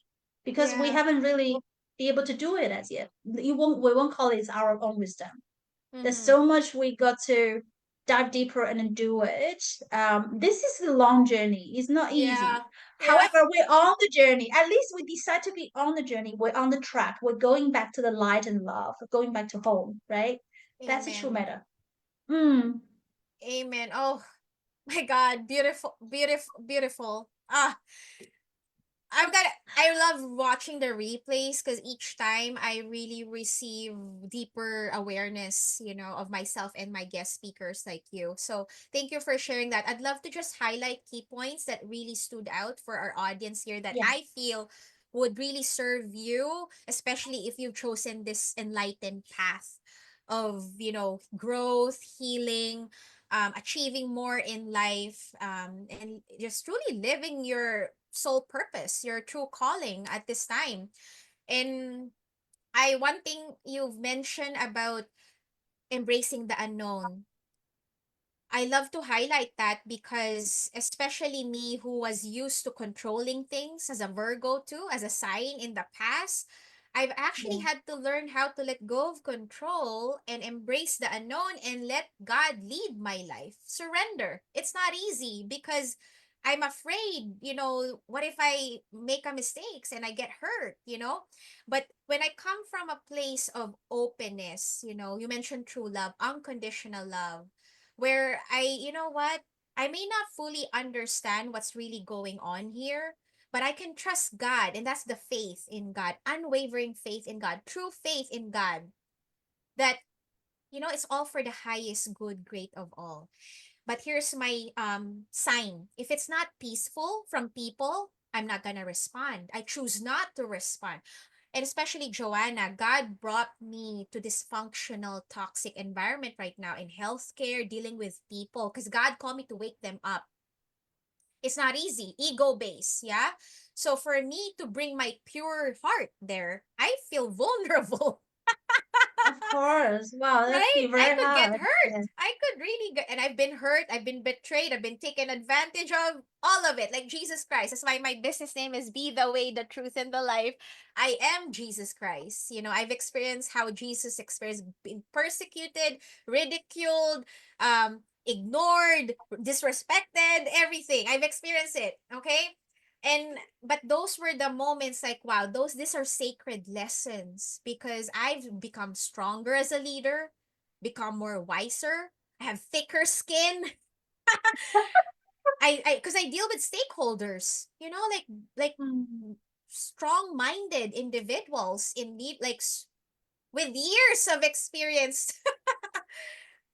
because we Yeah. haven't really be able to do it as yet. We won't call it our own wisdom. There's Mm-hmm. so much we got to dive deeper and then do it. This is a long journey. It's not easy. Yeah. Yeah. However, we're on the journey. At least we decide to be on the journey. We're on the track. We're going back to the light and love. We're going back to home, right? That's a true Amen. matter. Mm. Amen. Oh my God. Beautiful. Beautiful. Beautiful. I love watching the replays because each time I really receive deeper awareness, of myself and my guest speakers like you. So thank you for sharing that. I'd love to just highlight key points that really stood out for our audience here that Yeah. I feel would really serve you, especially if you've chosen this enlightened path of, growth, healing, achieving more in life, and just truly living your soul purpose, your true calling at this time. And one thing you've mentioned about embracing the unknown, I love to highlight that because especially me who was used to controlling things as a Virgo too, as a sign in the past, I've actually Yeah. had to learn how to let go of control and embrace the unknown and let God lead my life. Surrender. It's not easy because I'm afraid, what if I make a mistakes and I get hurt? But when I come from a place of openness, you mentioned true love, unconditional love, where you know what? I may not fully understand what's really going on here, but I can trust God. And that's the faith in God, unwavering faith in God, true faith in God, that, it's all for the highest good, great of all. But here's my sign. If it's not peaceful from people, I'm not gonna respond. I choose not to respond. And especially Joanna, God brought me to this functional, toxic environment right now in healthcare, dealing with people, because God called me to wake them up. It's not easy, ego based, yeah? So for me to bring my pure heart there, I feel vulnerable. Of course. Wow, that's Right? be I very could get hard. hurt. Yeah. I could really get, and I've been hurt, I've been betrayed, I've been taken advantage of, all of it, like Jesus Christ. That's why my business name is Be the Way, the Truth, and the Life. I am Jesus Christ. I've experienced how Jesus experienced being persecuted, ridiculed, ignored, disrespected, everything. I've experienced it, okay? But those were the moments like, wow, these are sacred lessons because I've become stronger as a leader, become more wiser, I have thicker skin. I because I deal with stakeholders, like Mm. strong-minded individuals in with years of experience.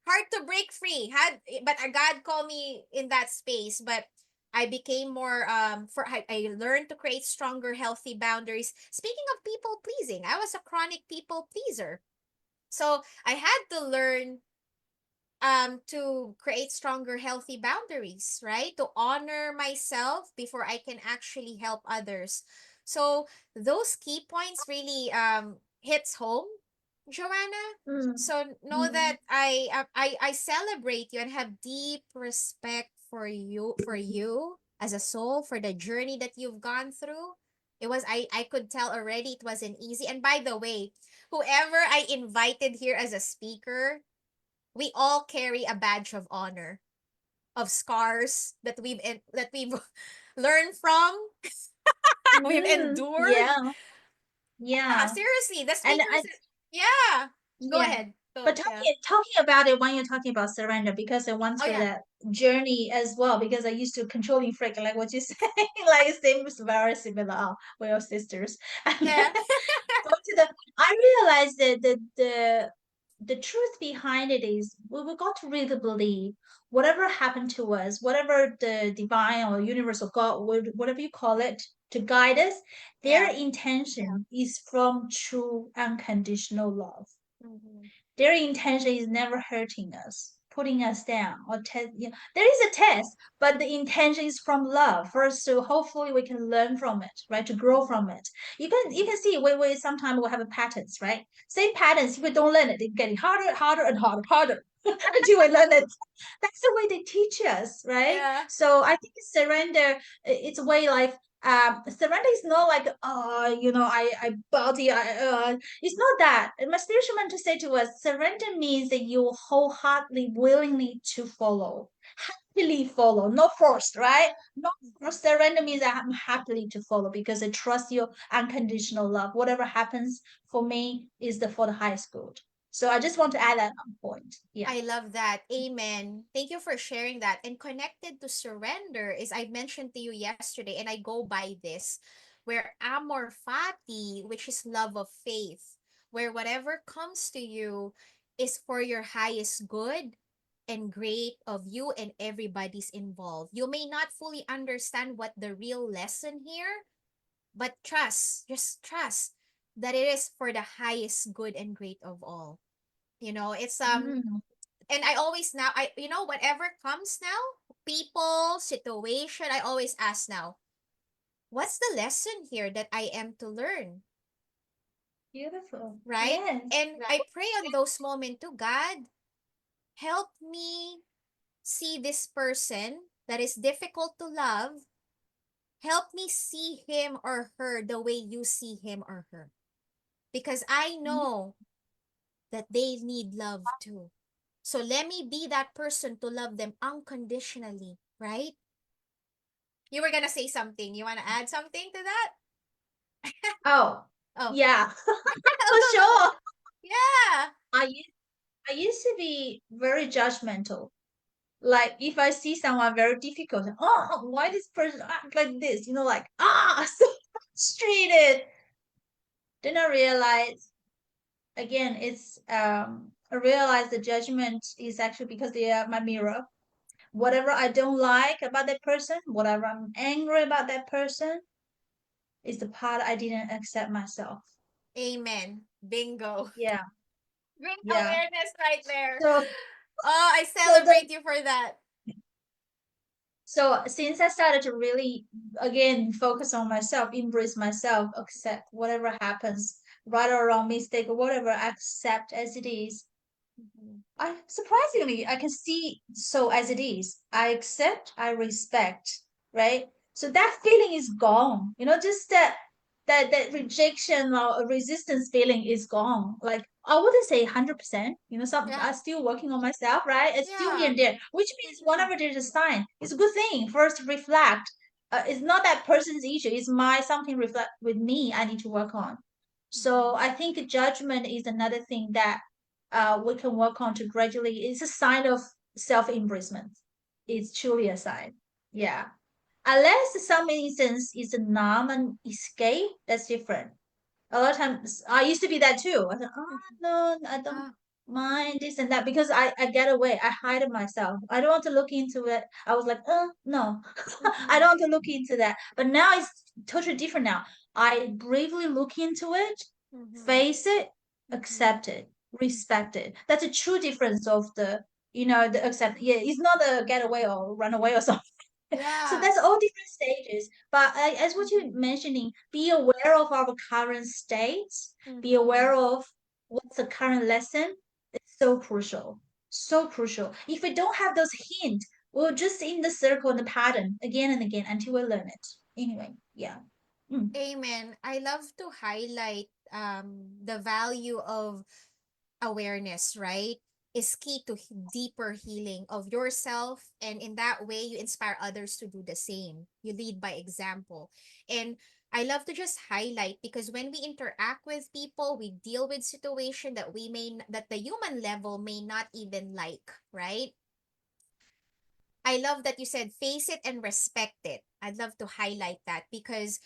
Hard to break free. But God called me in that space, but I became more I learned to create stronger healthy boundaries. Speaking of people pleasing, I was a chronic people pleaser. So I had to learn to create stronger healthy boundaries, right? To honor myself before I can actually help others. So those key points really hits home, Joanna. Mm. So know Mm. that I celebrate you and have deep respect for you as a soul, for the journey that you've gone through. I could tell already it wasn't easy. And by the way, whoever I invited here as a speaker, We all carry a badge of honor, of scars that we've learned from, we've Yeah, endured. Yeah, yeah. seriously, the And speakers. Yeah, go yeah. ahead. But Go. Yeah. talking about it when you're talking about surrender, because I went Oh through yeah. that journey as well, because I used to controlling freak, like what you say, like it seems very similar. Oh, we're sisters. And Yeah. go to the I realized that the truth behind it is we got to really believe whatever happened to us, whatever the divine or universal God, whatever you call it, to guide us, their Yeah. intention is from true unconditional love. Mm-hmm. Their intention is never hurting us, putting us down, or test. You know, there is a test, but the intention is from love first. So hopefully we can learn from it, right? To grow from it. You can see we sometimes we have patterns, right? Same patterns. If we don't learn it, it's getting harder, harder, and harder, harder until we learn it. That's the way they teach us, right? Yeah. So I think surrender. It's a way like surrender is not like I body it's not that. My spiritual mentor say to us, surrender means that you wholeheartedly, willingly to follow, happily follow, not forced, right? Not forced. Surrender means that I'm happily to follow because I trust your unconditional love. Whatever happens for me is for the highest good. So I just want to add that on point. Yeah. I love that. Amen. Thank you for sharing that. And connected to surrender is I mentioned to you yesterday, and I go by this, where amor fati, which is love of faith, where whatever comes to you is for your highest good and great of you and everybody's involved. You may not fully understand what the real lesson here, but trust, just trust that it is for the highest good and great of all. It's Mm. and I always now I whatever comes now, people, situation, I always ask now, what's the lesson here that I am to learn, Beautiful. right? Yes. And I pray on those moments to God, help me see this person that is difficult to love, help me see him or her the way you see him or her. Because I Mm. know that they need love too. So let me be that person to love them unconditionally, right? You were gonna say something. You wanna add something to that? Oh, Oh, yeah, for go, go, go. sure. Yeah. I used I used to be very judgmental. Like if I see someone very difficult, oh, why this person act like this? Like so frustrated. Then I realize again, I realize the judgment is actually because they are my mirror. Whatever I don't like about that person, whatever I'm angry about that person, is the part I didn't accept myself. Amen. Bingo. Yeah, Great yeah. awareness right there. So Oh, I so the celebrate you for that. So since I started to really again focus on myself, embrace myself, accept whatever happens, right or wrong, mistake or whatever, accept as it is. Mhm. I surprisingly I can see so as it is. I accept, I respect, right? So that feeling is gone. Just that rejection or resistance feeling is gone. Like I wouldn't say 100%. Some Yeah. I'm still working on myself, right? It's still here Yeah. and there, which means whenever there's a sign, it's a good thing. First, reflect. It's not that person's issue. It's my something reflect with me. I need to work on. So Mhm. I think judgment is another thing that we can work on to gradually. It's a sign of self-embracement. It's truly a sign. Yeah. Unless some instance is a numb and escape, that's different. A lot of times I used to be that too. I thought, oh Mhm. no, I don't Ah. mind this and that because I get away. I hide it myself. I don't want to look into it. I was like, no. I Mhm. don't want to look into that. But now it's totally different now. I bravely look into it, Mhm. face it, Mhm. accept it, respect it. That's a true difference of the accept. Yeah, it's not a get away or run away or something. So Yeah. that's all different stages. But as what you're Mhm. mentioning, be aware of our current states, be aware Mhm. of what's the current lesson. It's so crucial. So crucial. If we don't have those hints, we'll just in the circle and the pattern again and again until we learn it. Anyway, yeah. Mm. Amen. I love to highlight the value of awareness, right? is key to deeper healing of yourself. And in that way, you inspire others to do the same. You lead by example. And I love to just highlight, because when we interact with people, we deal with situation that that the human level may not even like, right? I love that you said face it and respect it. I'd love to highlight that, because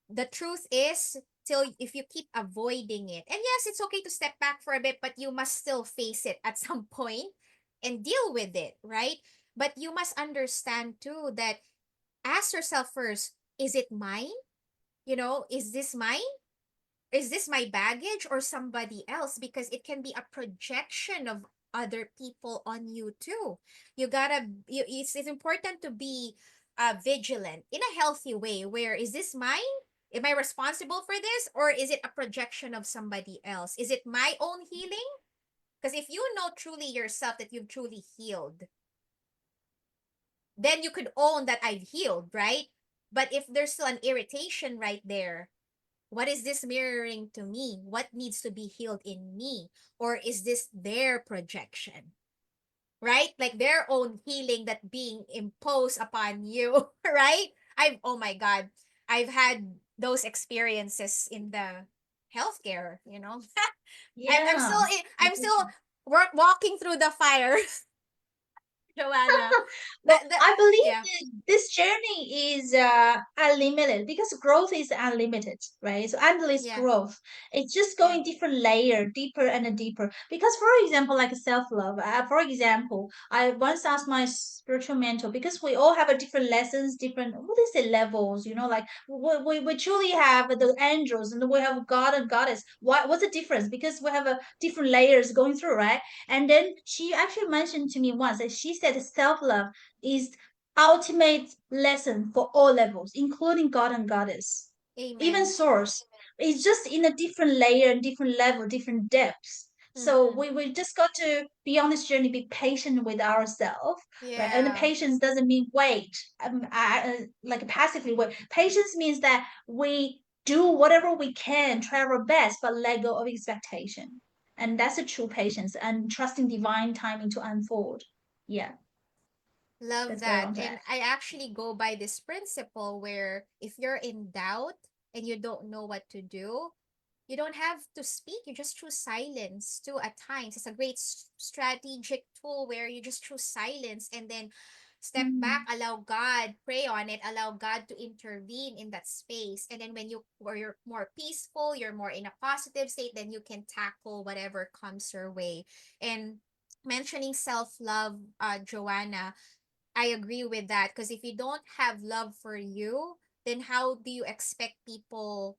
the truth is, till if you keep avoiding it, and yes, it's okay to step back for a bit, but you must still face it at some point and deal with it, right? But you must understand too that, ask yourself first, is it mine? Is this mine? Is this my baggage or somebody else? Because it can be a projection of other people on you too. It's important to be vigilant in a healthy way, where, is this mine? Am I responsible for this, or is it a projection of somebody else? Is it my own healing? Because if you know truly yourself that you've truly healed, then you could own that I've healed, right? But if there's still an irritation right there, what is this mirroring to me? What needs to be healed in me? Or is this their projection? Right? Like their own healing that being imposed upon you, right? Oh my God, I've had those experiences in the healthcare. Yeah. I'm still walking through the fire, Joanna. Well, I believe Yeah, that this journey is unlimited because growth is unlimited, right? So endless yeah, growth. It's just yeah. going different layer, deeper and deeper. Because, for example, like self-love. For example, I once asked my spiritual mentor, because we all have a different lessons, different, what is it, levels? Like we truly have the angels and we have God and goddess. What's the difference? Because we have a different layers going through, right? And then she actually mentioned to me once that she said self love is ultimate lesson for all levels, including God and goddess, even Amen. source. It's just in a different layer, different level, different depths. So Mm-hmm. we just got to be on this journey, be patient with ourselves, right? And the Yeah. patience doesn't mean wait, like passively wait. Patience means that we do whatever we can, try our best, but let go of expectation. And that's a true patience and trusting divine timing to unfold. Yeah, Love that's what I that. want to And add. I actually go by this principle where, if you're in doubt and you don't know what to do, you don't have to speak. You just choose silence too at times. It's a great strategic tool where you just choose silence and then step back, Mm. allow God, pray on it, allow God to intervene in that space. And then where you're more peaceful, you're more in a positive state, then you can tackle whatever comes your way. And mentioning self-love, Joanna, I agree with that, because if you don't have love for you, then how do you expect people,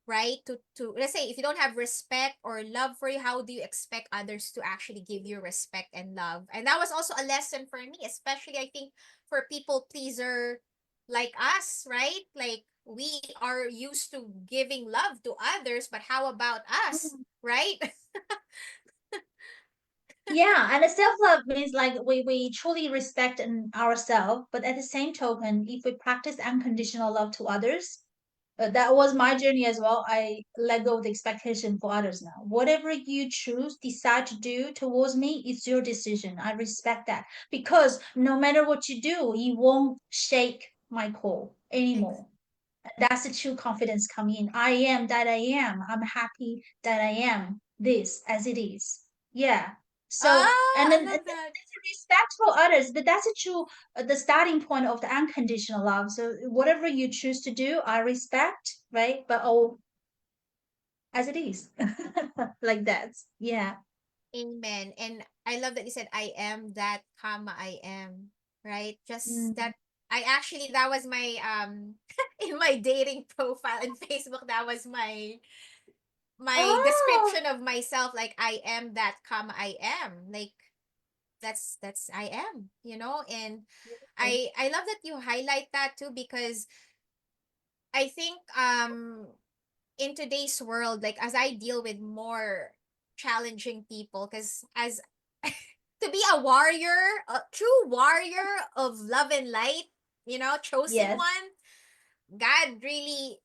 right? To let's say, if you don't have respect or love for you, how do you expect others to actually give you respect and love? And that was also a lesson for me, especially I think for people pleaser like us, right? Like, we are used to giving love to others, but how about us, Mm. right? Yeah, and self-love means like we truly respect ourselves, but at the same token, if we practice unconditional love to others, that was my journey as well. I let go of the expectation for others now. Whatever you choose, decide to do towards me, it's your decision. I respect that because no matter what you do, you won't shake my core Ex- anymore. That's the true confidence coming in. I am that I am. I'm happy that I am this as it is. Yeah. So, and I then love that. that's a respect for others, but that's a true, the starting point of the unconditional love. So, whatever you choose to do, I respect, right? But oh, as it is, like that. Yeah. Amen. And I love that you said, I am that, comma, I am, right? Just Mm. that. I actually, that was my in my dating profile in Facebook, that was my Oh, description of myself, like, I am that, comma, I am. Like, that's I am. And beautiful. I love that you highlight that too, because I think in today's world, like, as I deal with more challenging people, because as to be a warrior, a true warrior of love and light, chosen Yes. one, God really,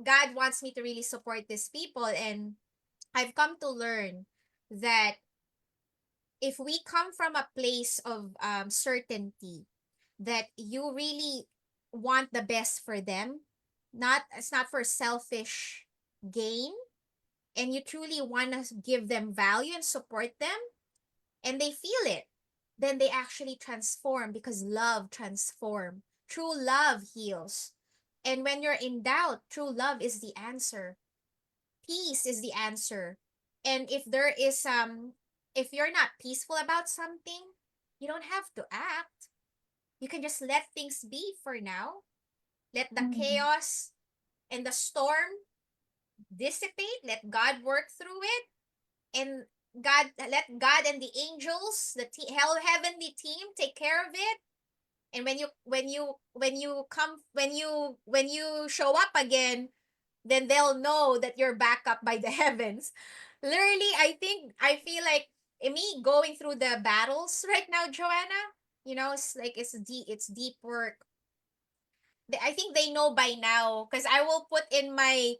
God wants me to really support these people. And I've come to learn that if we come from a place of certainty that you really want the best for them, not it's not for selfish gain, and you truly want to give them value and support them, and they feel it, then they actually transform because love transform. True love heals. And when you're in doubt, true love is the answer. Peace is the answer. And if you're not peaceful about something, you don't have to act. You can just let things be for now. Let the Mm. chaos and the storm dissipate. Let God work through it. And let God and the angels, the heavenly team take care of it. And when you show up again, then they'll know that you're back up by the heavens. Literally, I feel like me going through the battles right now, Joanna, it's like it's deep work. I think they know by now because I will put in my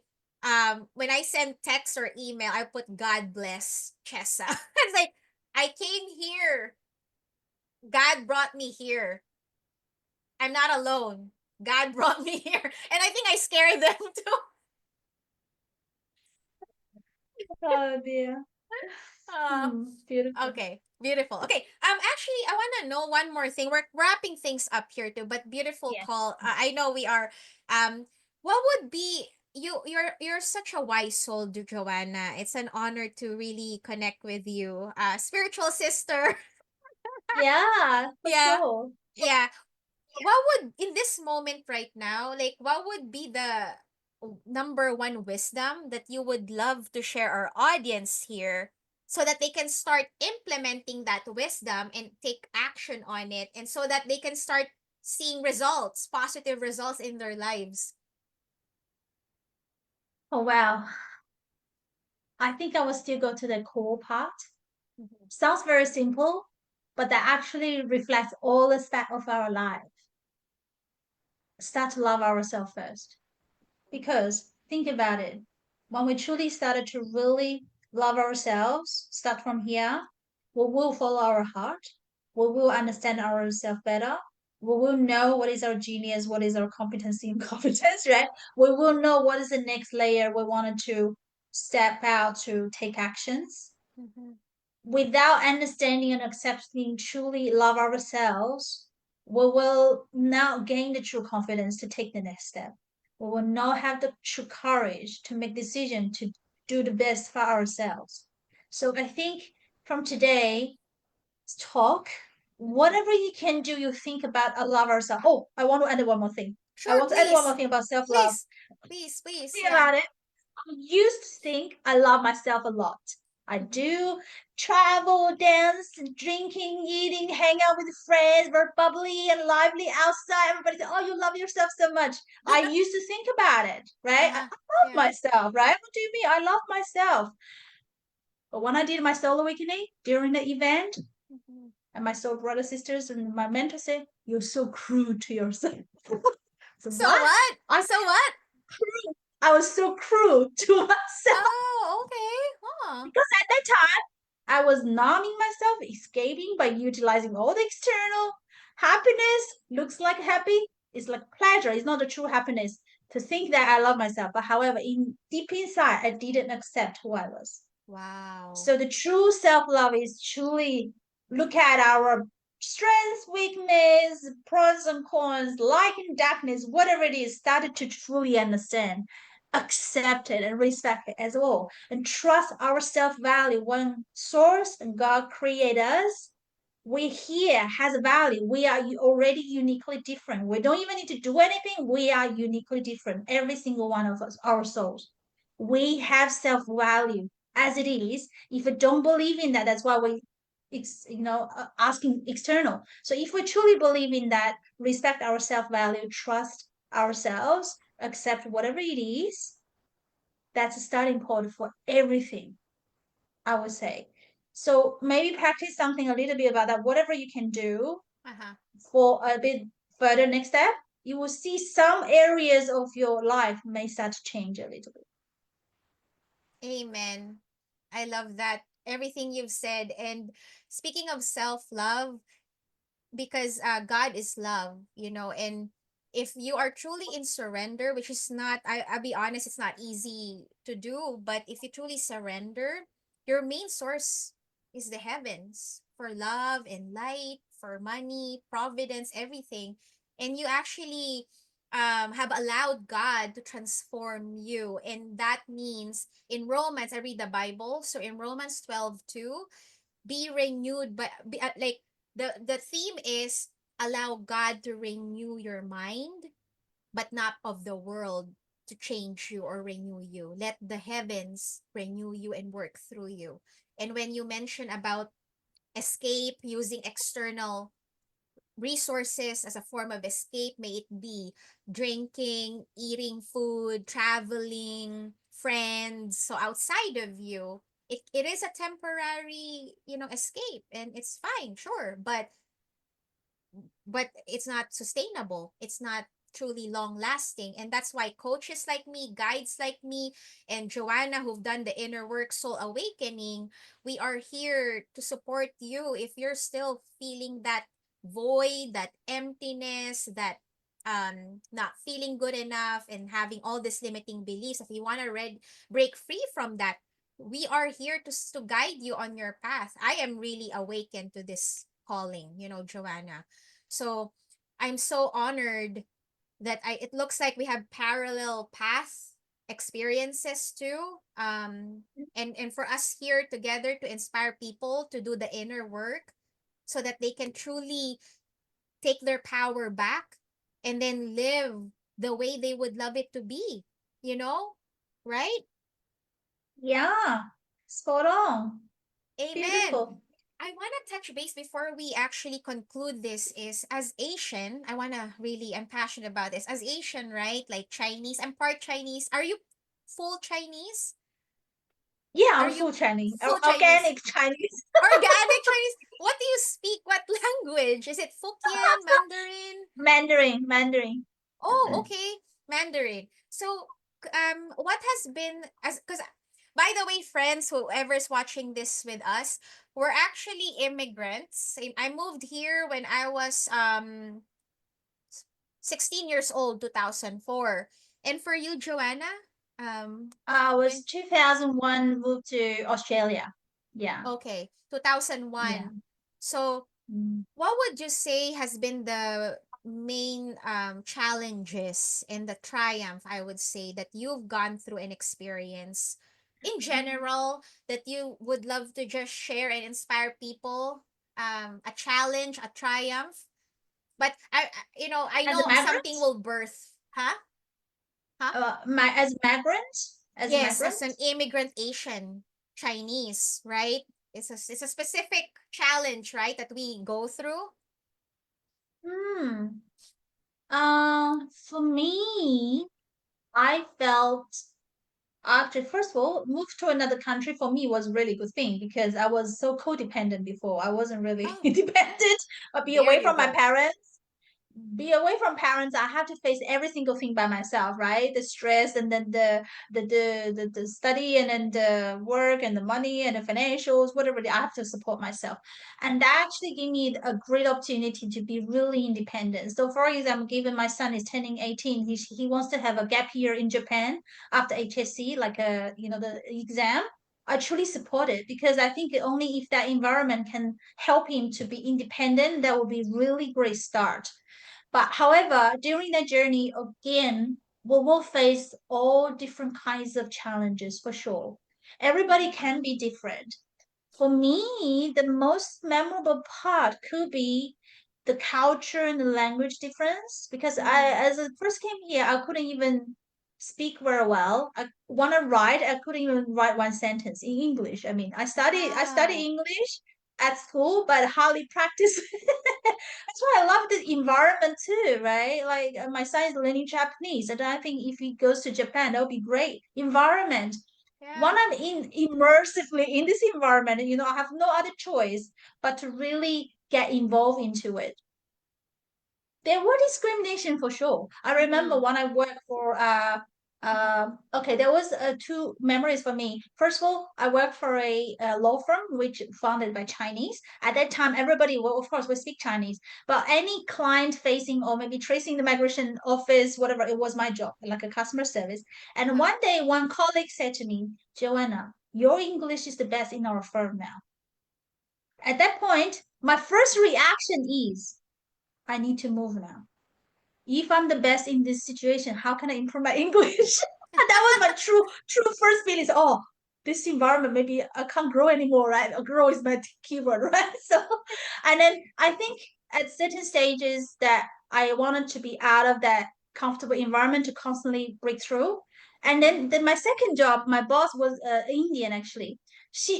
when I send text or email, I put God bless Chessa. It's like I came here. God brought me here. I'm not alone. God brought me here. And I think I scared them too. Oh dear. Uh, Hmm, beautiful. okay. Beautiful. Okay. Actually, I want to know one more thing. We're wrapping things up here too, but beautiful Yes. call. I know we are. What would be you're such a wise soul, Joanna. It's an honor to really connect with you. Spiritual sister. Yeah, for Yeah. sure. Yeah. What would in this moment right now, like what would be the number one wisdom that you would love to share our audience here so that they can start implementing that wisdom and take action on it, and so that they can start seeing results, positive results in their lives? Oh wow. I think I will still go to the core part. Mhm. Sounds very simple, but that actually reflects all aspects of our life. Start to love ourselves first. Because think about it. When we truly started to really love ourselves, start from here, we will follow our heart. We will understand ourselves better. We will know what is our genius, what is our competency and competence, right? We will know what is the next layer we wanted to step out to take actions. Mhm. Without understanding and accepting truly love ourselves, we will not gain the true confidence to take the next step. We will not have the true courage to make decision to do the best for ourselves. So I think from today talk, whatever you can do, you think about love ourselves. Oh, I want to add one more thing. I Sure, want to add one more please. thing about self love. Please. Please, please. Think Yeah. about it. I used to think I love myself a lot. I Mhm. do travel, dance, drinking, eating, hang out with friends, we're bubbly and lively outside. Everybody says, oh, you love yourself so much. I used to think about it, right? I Uh-huh. love Yeah. myself, right? What do you mean? I love myself. But when I did my soul awakening during the event, Mhm. and my soul brothers, sisters, and my mentor said, you're so crude to yourself. So So what? what? I'm So what? crude. I was so crude to myself. Oh, okay. Huh. Because at that time, I was numbing myself, escaping by utilizing all the external happiness. Looks like happy. It's like pleasure. It's not the true happiness. To think that I love myself, but however, in deep inside, I didn't accept who I was. Wow. So the true self-love is truly look at our strengths, weakness, pros and cons, light and darkness, whatever it is, started to truly understand, accept it and respect it as well. And trust our self-value when source and God create us. We here has a value. We are already uniquely different. We don't even need to do anything. We are uniquely different. Every single one of us, our souls. We have self-value as it is. If we don't believe in that, that's why we asking external. So if we truly believe in that, respect our self-value, trust ourselves, accept whatever it is, that's a starting point for everything, I would say. So maybe practice something a little bit about that, whatever you can do Uh-huh. for a bit further next step, you will see some areas of your life may start to change a little bit. Amen. I love that. everything you've said. And speaking of self-love, because God is love, and if you are truly in surrender, which is not, I'll be honest, it's not easy to do, but if you truly surrender, your main source is the heavens for love and light, for money, providence, everything. And you actually have allowed God to transform you. And that means in Romans, I read the Bible. So in Romans 12:2, be renewed, but like the theme is allow God to renew your mind, but not of the world to change you or renew you. Let the heavens renew you and work through you. And when you mention about escape using external resources as a form of escape, may it be drinking, eating food, traveling, friends, so outside of you, it is a temporary, escape, and it's fine, sure, but it's not sustainable. It's not truly long lasting. And that's why coaches like me, guides like me, and Joanna, who've done the inner work soul awakening, we are here to support you if you're still feeling that void, that emptiness, that not feeling good enough and having all these limiting beliefs. If you want to break free from that, we are here to guide you on your path. I am really awakened to this calling, Joanna. So I'm so honored that it looks like we have parallel path experiences too. And for us here together to inspire people to do the inner work so that they can truly take their power back and then live the way they would love it to be, you know? Right? Yeah, spot on. Amen. Beautiful. I want to touch base before we actually conclude this is as Asian, I want to really, I'm passionate about this. As Asian, right? Like Chinese, I'm part Chinese. Are you full Chinese? Yeah, Are I'm you full Chinese, full Chinese? organic Chinese. Organic Chinese? What do you speak? What language? Is it Hokkien, Mandarin? Mandarin, Mandarin. Oh, okay. Mandarin. So, what has been as because by the way, friends, whoever's watching this with us, we're actually immigrants. I moved here when I was 16 years old, 2004. And for you, Joanna, I was when 2001 moved to Australia. Yeah, okay, yeah. 2001. So, Mm. what would you say has been the main challenges and the triumph, I would say, that you've gone through and experienced in general that you would love to just share and inspire people? A challenge, a triumph. But I As a know migrant, something will birth. Huh? Huh? as migrant, as a Yes, as migrant. an immigrant Asian Chinese, right? It's a specific challenge, right, that we go through. Hmm. For me, I felt after first of all, move to another country for me was a really good thing because I was so codependent before. I wasn't really Oh, independent. I'd be there away you from my go. parents. Be away from parents, I have to face every single thing by myself, right? The stress and then the study and then the work and the money and the financials, whatever. I have to support myself, and that actually gave me a great opportunity to be really independent. So, for example, given my son is turning 18, he wants to have a gap year in Japan after HSC, like the exam. I truly support it because I think only if that environment can help him to be independent, that will be really great start. But however, during the journey, again, we will face all different kinds of challenges for sure. Everybody can be different. For me, the most memorable part could be the culture and the language difference because Mm-hmm. as I first came here, I couldn't even speak very well. I want to write, I couldn't even write one sentence in English. I mean, I studied Wow. English at school, but hardly practice. That's why I love the environment too, right? Like my son is learning Japanese, and I think if he goes to Japan, that would be great. Environment. When Yeah. I'm in immersively in this environment, I have no other choice but to really get involved into it. There were discrimination for sure. I remember Mm-hmm. when I worked for Okay, there was two memories for me. First of all, I worked for a law firm which founded by Chinese. At that time, everybody, well, of course, we speak Chinese, but any client facing or maybe tracing the migration office, whatever, it was my job, like a customer service. And Uh-huh. one day, one colleague said to me, Joanna, your English is the best in our firm now. At that point, my first reaction is, I need to move now. If I'm the best in this situation, how can I improve my English? And that was my true first feeling. Oh, this environment, maybe I can't grow anymore, right? Grow is my keyword, right? So, and then I think at certain stages that I wanted to be out of that comfortable environment to constantly break through. And then my second job, my boss was Indian actually.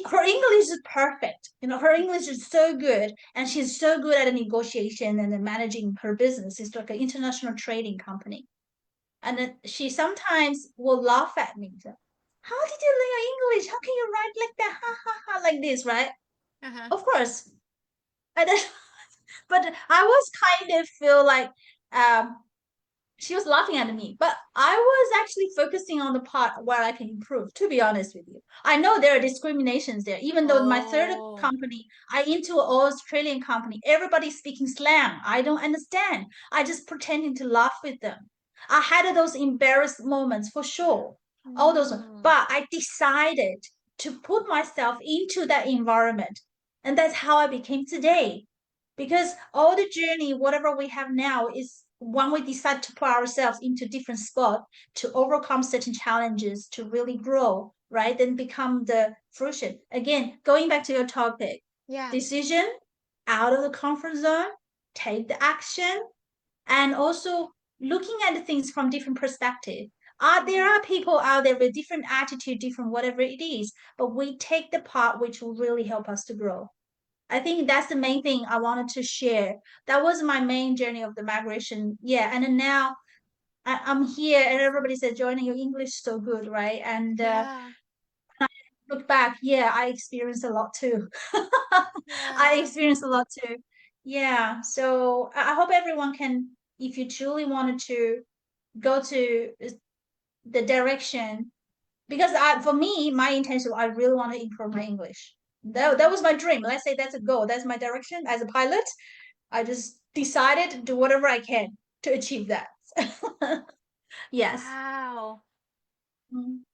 Her English is perfect. Her English is so good, and she's so good at a negotiation and then managing her business. It's like an international trading company. And then she sometimes will laugh at me. So, how did you learn your English? How can you write like that? Ha ha ha, like this, right? Uh-huh. Of course. And then, but I was kind of feel like um she was laughing at me, but I was actually focusing on the part where I can improve, to be honest with you. I know there are discriminations there, even though my third Oh. company, I into an Australian company, everybody's speaking slang. I don't understand. I just pretending to laugh with them. I had those embarrassed moments for sure. All those, Mm. but I decided to put myself into that environment. And that's how I became today, because all the journey whatever we have now is when we decide to put ourselves into different spot to overcome certain challenges to really grow, right, then become the fruition. Again, going back to your topic, Yeah. decision, out of the comfort zone, take the action, and also looking at the things from different perspective. There Mhm. are people out there with different attitude, different whatever it is, but we take the part which will really help us to grow. I think that's the main thing I wanted to share. That was my main journey of the migration. Yeah, and then now I'm here, and everybody said, "Joining your English so good, right?" And Yeah. look back, yeah, I experienced a lot too. I Yeah. experienced a lot too. Yeah, so I hope everyone can, if you truly wanted to go to the direction, because for me, my intention, I really want to improve my English. That Mhm. was my dream. Let's say that's a goal. That's my direction as a pilot. I just decided to do whatever I can to achieve that. Yes. Wow. Mm.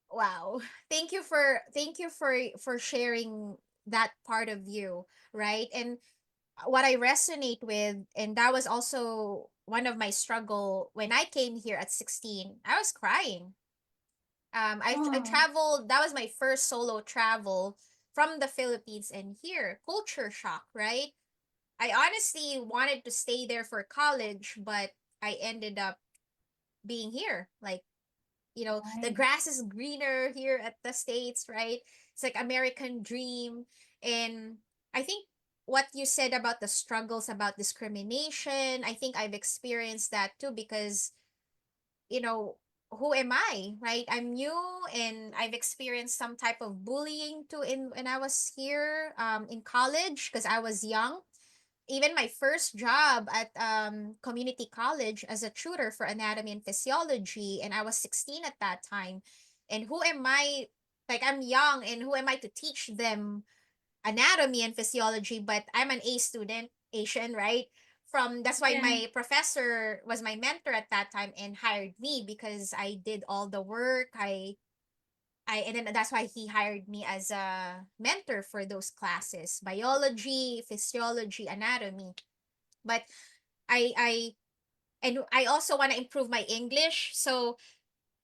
Wow. Thank you for sharing that part of you, right? And what I resonate with, and that was also one of my struggle when I came here at 16. I was crying. I Oh, traveled. That was my first solo travel from the Philippines and here. Culture shock, right? I honestly wanted to stay there for college, but I ended up being here. Like, the right. grass is greener here at the States, right? It's like American dream. And I think what you said about the struggles about discrimination, I think I've experienced that too because, you know, who am I, right? I'm new and I've experienced some type of bullying too in when I was here in college because I was young. Even my first job at community college as a tutor for anatomy and physiology, and I was 16 at that time. And who am I? Like, I'm young, and who am I to teach them anatomy and physiology? But I'm an A student, Asian, right? That's why Yeah. my professor was my mentor at that time and hired me because I did all the work. And then that's why he hired me as a mentor for those classes: biology, physiology, anatomy. But I and I also want to improve my English. So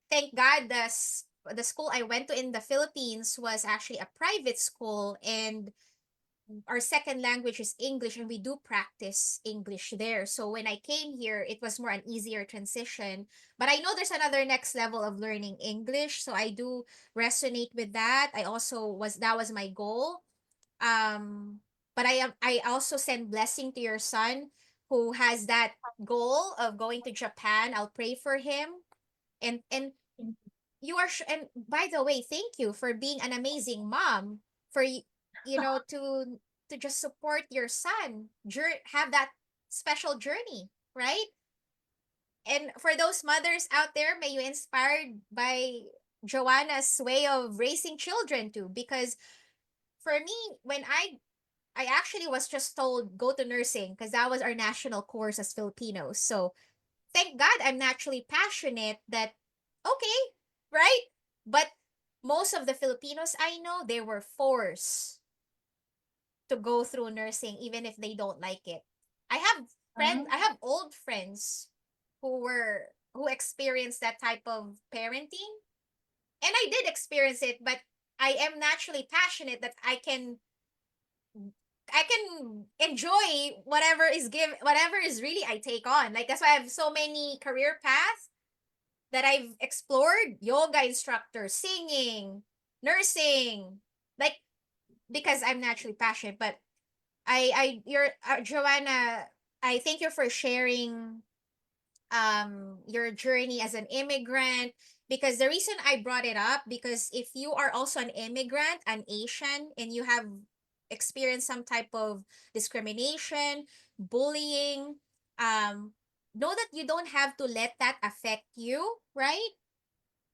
thank God the school I went to in the Philippines was actually a private school, and our second language is English, and we do practice English there. So when I came here, it was more an easier transition. But I know there's another next level of learning English, so I do resonate with that. That was my goal. But I also send blessing to your son who has that goal of going to Japan. I'll pray for him. And and by the way, thank you for being an amazing mom, for to just support your son, have that special journey, right? And for those mothers out there, may you inspired by Joanna's way of raising children too. Because for me, when I actually was just told go to nursing because that was our national course as Filipinos. So thank God I'm naturally passionate that okay, right? But most of the Filipinos I know, they were forced to go through nursing even if they don't like it. I have old friends who experienced that type of parenting, and I did experience it, but I am naturally passionate that I can enjoy whatever is really I take on. Like that's why I have so many career paths that I've explored: yoga instructor, singing, nursing, like because I'm naturally passionate. But you're Joanna, I thank you for sharing your journey as an immigrant, because the reason I brought it up, because if you are also an immigrant, an Asian, and you have experienced some type of discrimination, bullying, um know that you don't have to let that affect you, right?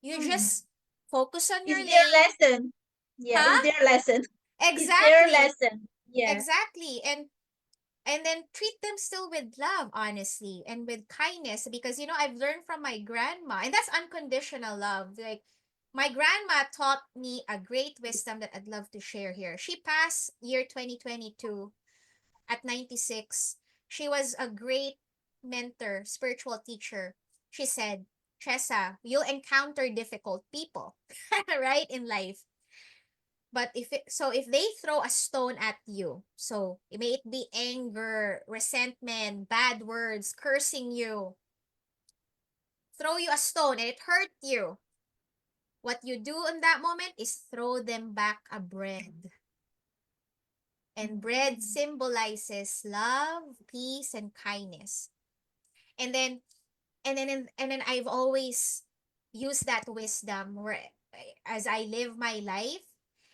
You Mm. just focus on your It's their lane. lesson. Yeah, Huh? it's their lesson. It's their Exactly. lesson. Yeah. Exactly. And then treat them still with love, honestly, and with kindness, because I've learned from my grandma, and that's unconditional love. Like, my grandma taught me a great wisdom that I'd love to share here. She passed year 2022 at 96. She was a great mentor, spiritual teacher. She said, Chessa, you'll encounter difficult people, right, in life. But if they throw a stone at you, so it may it be anger, resentment, bad words, cursing you, throw you a stone and it hurt you, what you do in that moment is throw them back a bread. And bread Mm. symbolizes love, peace, and kindness. And then and then I've always used that wisdom where as I live my life.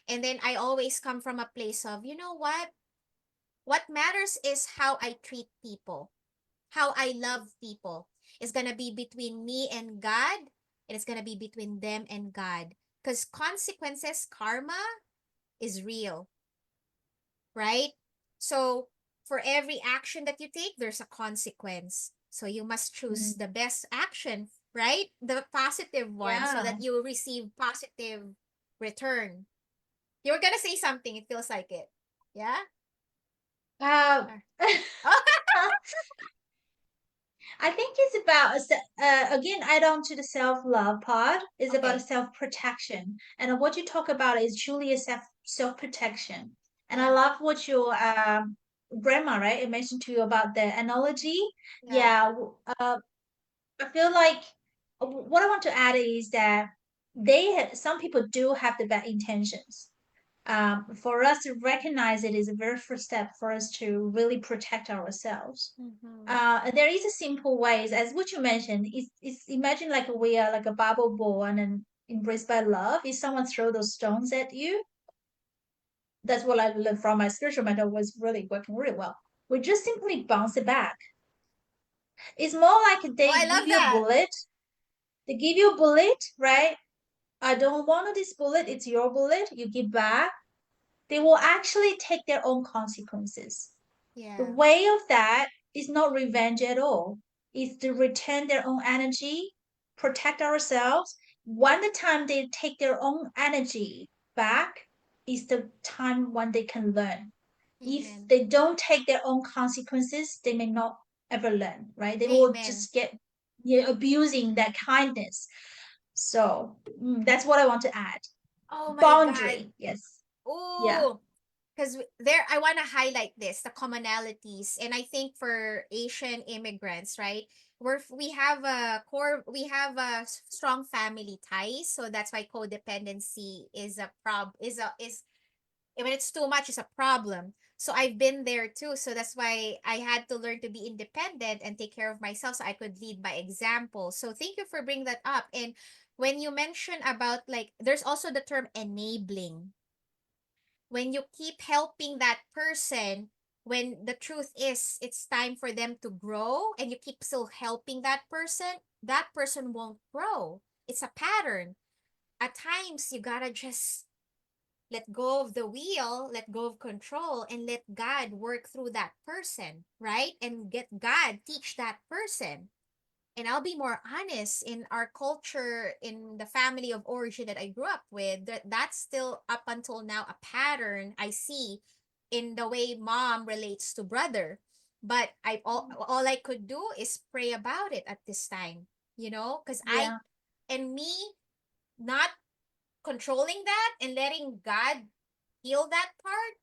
And then I always come from a place of, you know what matters is how I treat people, how I love people. It's gonna be between me and God, and it's gonna be between them and God. Because consequences, karma is real, right? So for every action that you take, there's a consequence. So you must choose Mm. the best action, right? The positive one, so Yeah. that you will receive positive return. You were gonna say something, it feels like it. Yeah? Uh, Oh, I think it's about again add on to the self-love part is about a okay. self-protection, and what you talk about is truly a self-protection. And I Yeah. love what your grandma, right, it mentioned to you about the analogy. Yeah. Yeah, I feel like what I want to add is that some people do have the bad intentions. For us to recognize it is a very first step for us to really protect ourselves. Mm-hmm. There is a simple ways, as what you mentioned. It's imagine like we are like a bubble born and embraced by love. If someone throw those stones at you, that's what I learned from my spiritual mentor was really working really well. We just simply bounce it back. It's more like Oh, they I give love you a that. bullet. They give you a bullet, right? I don't want this bullet. It's your bullet. You give back. They will actually take their own consequences. The Yeah. way of that is not revenge at all. It's to return their own energy, protect ourselves. When the time they take their own energy back is the time when they can learn. If Amen. they don't take their own consequences, they may not ever learn, right? They will Amen. just get abusing that kindness. So that's what I want to add. Oh my God. Boundary, yes. Yeah. Oh, because there, I want to highlight this, the commonalities. And I think for Asian immigrants, right? We have a strong family ties. So that's why codependency is a when it's too much, is a problem. So I've been there too. So that's why I had to learn to be independent and take care of myself so I could lead by example. So thank you for bringing that up. And when you mention about, like, there's also the term enabling. When you keep helping that person, when the truth is it's time for them to grow and you keep still helping that person won't grow. It's a pattern. At times you gotta just let go of the wheel, let go of control, and let God work through that person, right? And get God teach that person. And I'll be more honest, in our culture, in the family of origin that I grew up with, that's still up until now a pattern I see in the way mom relates to brother. But all I could do is pray about it at this time, because Yeah, and me not controlling that and letting God heal that part,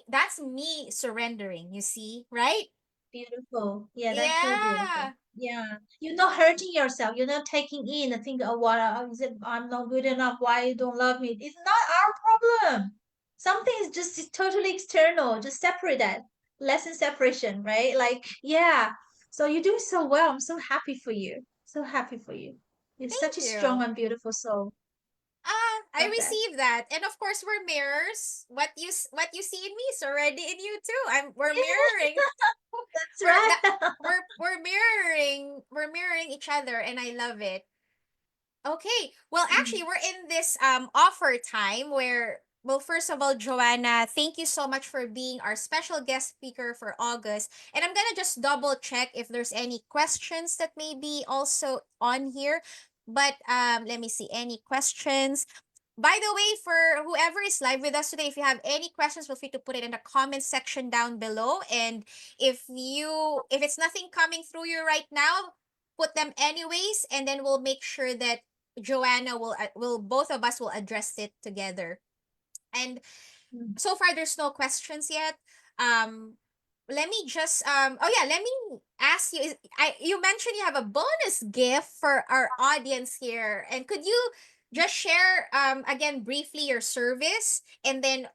that's me surrendering, you see, right? beautiful. Yeah, that's so beautiful. Yeah. Yeah, you're not hurting yourself. You're not taking in and think, oh, what is it? I'm not good enough. Why you don't love me? It's not our problem. Something is just totally external. Just separate that. Lesson separation, right? Like, yeah. So you're doing so well. I'm so happy for you. So happy for you. You're such Thank a strong you. and beautiful soul. I Love that. receive that. And of course we're mirrors. What you see in me is already in you too. We're Yeah, mirroring. that's We're right. that we're mirroring each other, and I love it. Okay. Well, actually, we're in this offer time where, well, first of all, Joanna, thank you so much for being our special guest speaker for August. And I'm gonna just double check if there's any questions that may be also on here. But let me see any questions. By the way, for whoever is live with us today, if you have any questions, feel free to put it in the comment section down below. And if it's nothing coming through you right now, put them anyways, and then we'll make sure that Joanna will both of us will address it together. And Mm. so far there's no questions yet. Um let me just oh yeah, let me ask you, you mentioned you have a bonus gift for our audience here. And could you just share again briefly your service, and then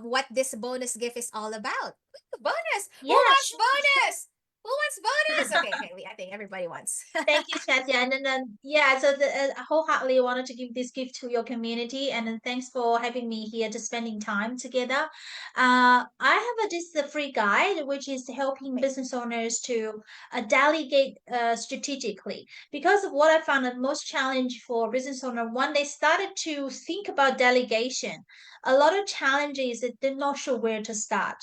what this bonus gift is all about? Ooh, bonus. Who Yeah, wants sure, bonus? Who wants bonus? Okay, okay, I think everybody wants. thank you, Chessa. And then, yeah, so I wholeheartedly wanted to give this gift to your community. And then thanks for having me here to spending time together. I have this free guide, which is helping Okay. business owners to delegate strategically. Because of what I found the most challenge for business owner, when they started to think about delegation, a lot of challenges that they're not sure where to start.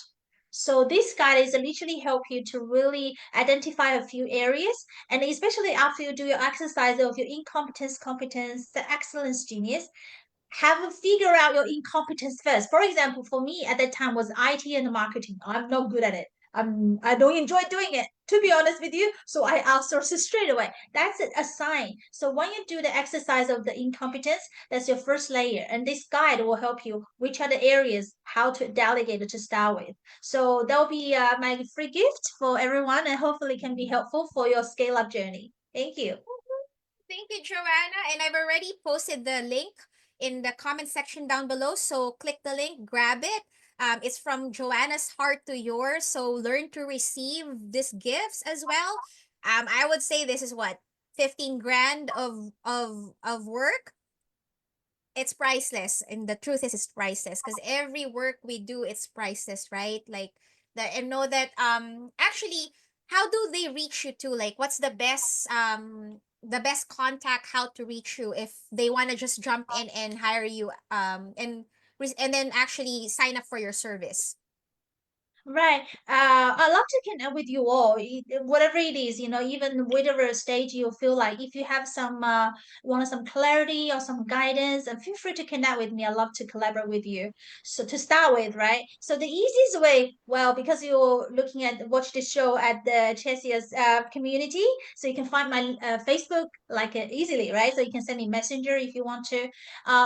So this guide is literally help you to really identify a few areas, and especially after you do your exercise of your incompetence, competence, the excellence, genius, have a figure out your incompetence first. For example, for me at that time was IT and marketing. I'm not good at it. I don't enjoy doing it, to be honest with you. So I outsource it straight away. That's a sign. So when you do the exercise of the incompetence, that's your first layer. And this guide will help you which are the areas, how to delegate it to start with. So that'll be my free gift for everyone, and hopefully can be helpful for your scale up journey. Thank you. Thank you, Joanna. And I've already posted the link in the comment section down below. So click the link, grab it. It's from Joanna's heart to yours. So learn to receive these gifts as well. I would say this is what 15 grand of work. It's priceless, and the truth is, it's priceless because every work we do, it's priceless, right? Like that, and know that actually, how do they reach you to, like, what's the best contact, how to reach you if they want to just jump in and hire you and then actually sign up for your service? Right. I love to connect with you all, whatever it is, even whatever stage you feel like. If you have some, want some clarity or some guidance, and feel free to connect with me. I love to collaborate with you. So to start with, right? So the easiest way, well, because you're looking at watch the show at the Chessia's community, so you can find my Facebook like easily, right? So you can send me messenger if you want to,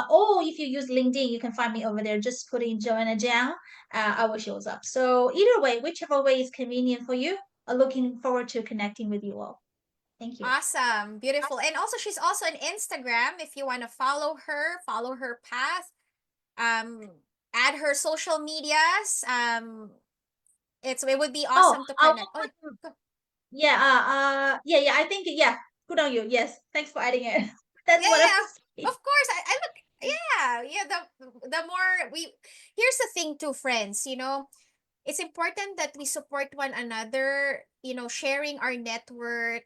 or if you use LinkedIn, you can find me over there. Just put in Joanna Zhang, our shows up. So either way, whichever way is convenient for you, I'm looking forward to connecting with you all. Thank you. Awesome, beautiful. And also, she's also on Instagram. If you want to follow her path, um add her social medias. It would be Oh, awesome to I will connect. Oh, put, go- yeah, yeah, I think, yeah, good on you. Yes, thanks for adding it. That's yeah, what I yeah. was saying. Of course, I look. Yeah, yeah. The more we, here's the thing, too, friends. it's important that we support one another, sharing our network,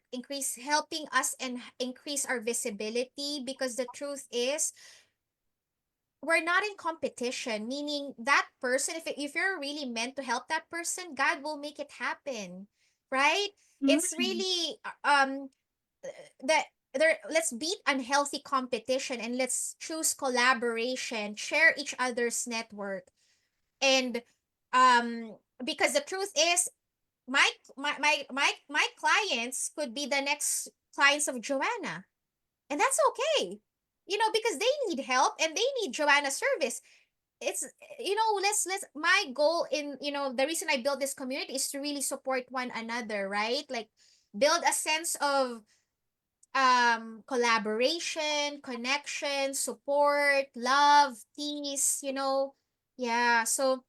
helping us and increase our visibility, because the truth is we're not in competition, meaning that person, if you're really meant to help that person, God will make it happen, right? It's Mm. really that there let's beat unhealthy competition and let's choose collaboration, share each other's network. And because the truth is my clients could be the next clients of Joanna, and that's okay, because they need help and they need Joanna's service. It's let's my goal in the reason I built this community is to really support one another, right? Like build a sense of collaboration, connection, support, love, peace, yeah. So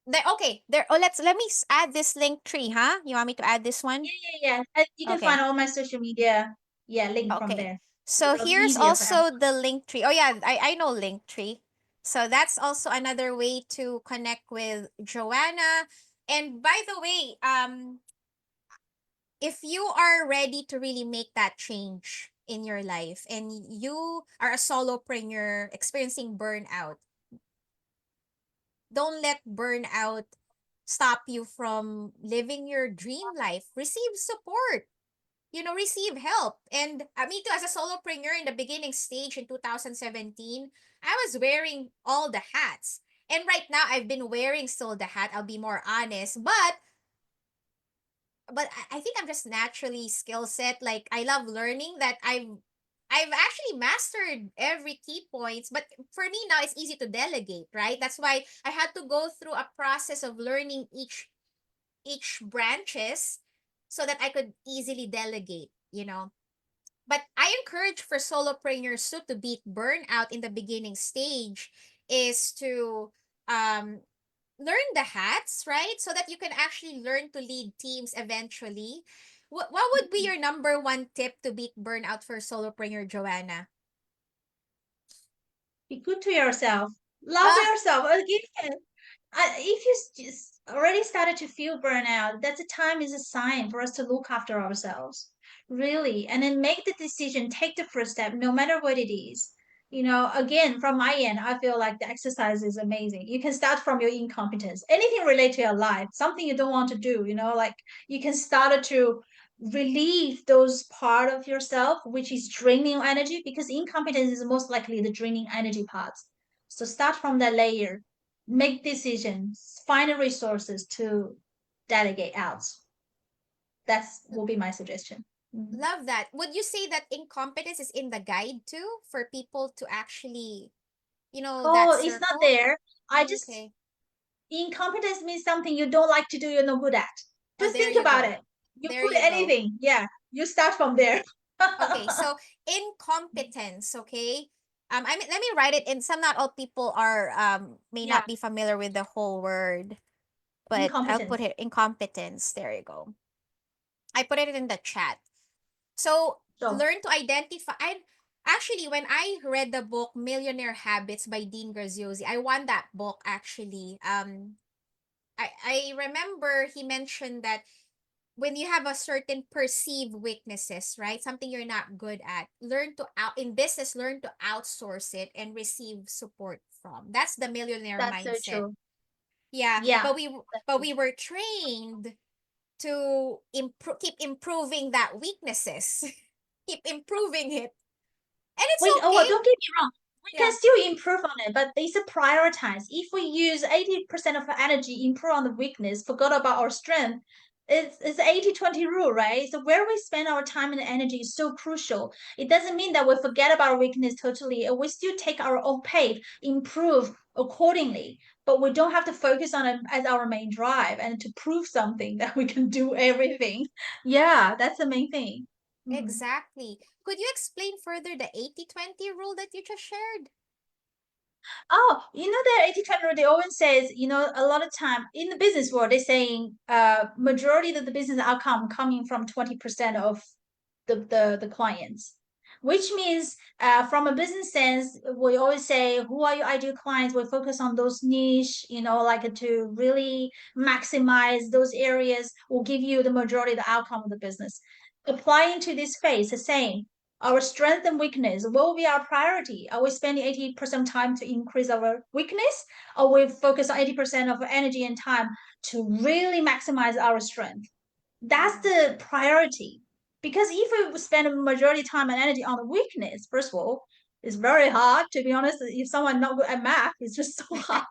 there, okay, there. Oh, let me add this link tree, huh? You want me to add this one? Yeah, yeah, yeah. And you can find Okay. all my social media, yeah, link from Okay. there. So It'll be here's easier for also everyone. the link tree. Oh yeah, I know link tree. So that's also another way to connect with Joanna. And by the way, if you are ready to really make that change in your life and you are a solopreneur experiencing burnout, don't let burnout stop you from living your dream life. Receive support, receive help. And me too, as a solopreneur in the beginning stage in 2017, I was wearing all the hats. And right now, I've been wearing still the hat, I'll be more honest. But I think I'm just naturally skill set. Like I love learning that I've actually mastered every key points, but for me now it's easy to delegate, right? That's why I had to go through a process of learning each branches so that I could easily delegate. But I encourage for solopreneurs too to beat burnout in the beginning stage is to um learn the hats, right? So that you can actually learn to lead teams eventually. What would be Mhm. your number one tip to beat burnout for solopreneur, Joanna? Be good to yourself. Love Ah, yourself. Again, if you just already started to feel burnout, that's a time is a sign for us to look after ourselves, really, and then make the decision, take the first step, no matter what it is. Again, from my end, I feel like the exercise is amazing. You can start from your incompetence, anything related to your life, something you don't want to do. Like you can start to relieve those part of yourself which is draining your energy, because incompetence is most likely the draining energy parts. So start from that layer, make decisions, find the resources to delegate out. That's will be my suggestion. Mhm. love that. Would you say that incompetence is in the guide too for people to actually, that Oh, it's not circle? there. I just Okay. incompetence means something you don't like to do, you're no good at. Oh, Just there think you about go. it. You There put you go. anything, yeah, you start from there. Okay, so incompetence, okay? I mean, let me write it in. Some not all people are may Yeah, not be familiar with the whole word, but I'll put incompetence. it incompetence. There you go. I put it in the chat. So So, learn to identify. Actually, when I read the book Millionaire Habits by Dean Graziosi, I won that book actually. I remember he mentioned that when you have a certain perceived weaknesses, right? Something you're not good at, learn to outsource it and receive support from. That's the millionaire that's so mindset. true. Yeah, Yeah, that's but true. we were trained to keep improving that weaknesses. Keep improving it. And it's We oh, okay. well, don't get me wrong. We can Yeah, still improve on it, but it's a prioritize. If we use 80% of our energy, improve on the weakness, forgot about our strength, it's 80-20 rule, right? So where we spend our time and energy is so crucial. It doesn't mean that we forget about our weakness totally. We still take our own pace, improve accordingly. But we don't have to focus on it as our main drive and to prove something that we can do everything. Yeah, that's the main thing. Mhm. exactly. Could you explain further the 80-20 rule that you just shared? Oh, that 80/20 rule, they always says, a lot of time in the business world, they're saying majority of the business outcome coming from 20% of the clients. which means from a business sense, we always say, who are your ideal clients? We focus on those niche, like to really maximize those areas will give you the majority of the outcome of the business. Applying to this phase, the same. Our strength and weakness, what will be our priority? Are we spending 80% time to increase our weakness? Or we focus on 80% of energy and time to really maximize our strength? That's Mm-hmm. the priority. Because if we spend a majority of time and energy on the weakness, first of all, it's very hard to be honest. If someone not good at math, it's just so hard.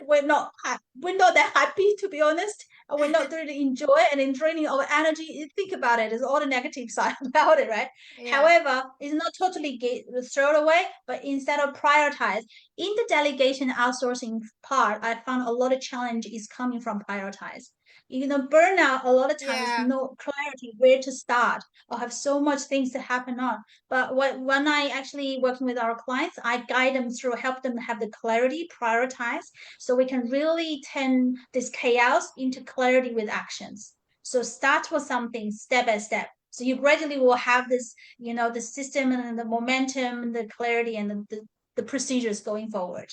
We're not that happy to be honest, and we're not really enjoy it, and in draining our energy. Think about it, it's all the negative side about it, right? Yeah. However, it's not totally thrown away, but instead of prioritize in the delegation outsourcing part, I found a lot of challenge is coming from prioritize. Burnout a lot of times Yeah. no clarity where to start or have so much things to happen on. But when I actually working with our clients, I guide them through, help them have the clarity, prioritize, so we can really turn this chaos into clarity with actions. So start with something step by step. So you gradually will have this, the system and the momentum, and the clarity, and the procedures going forward.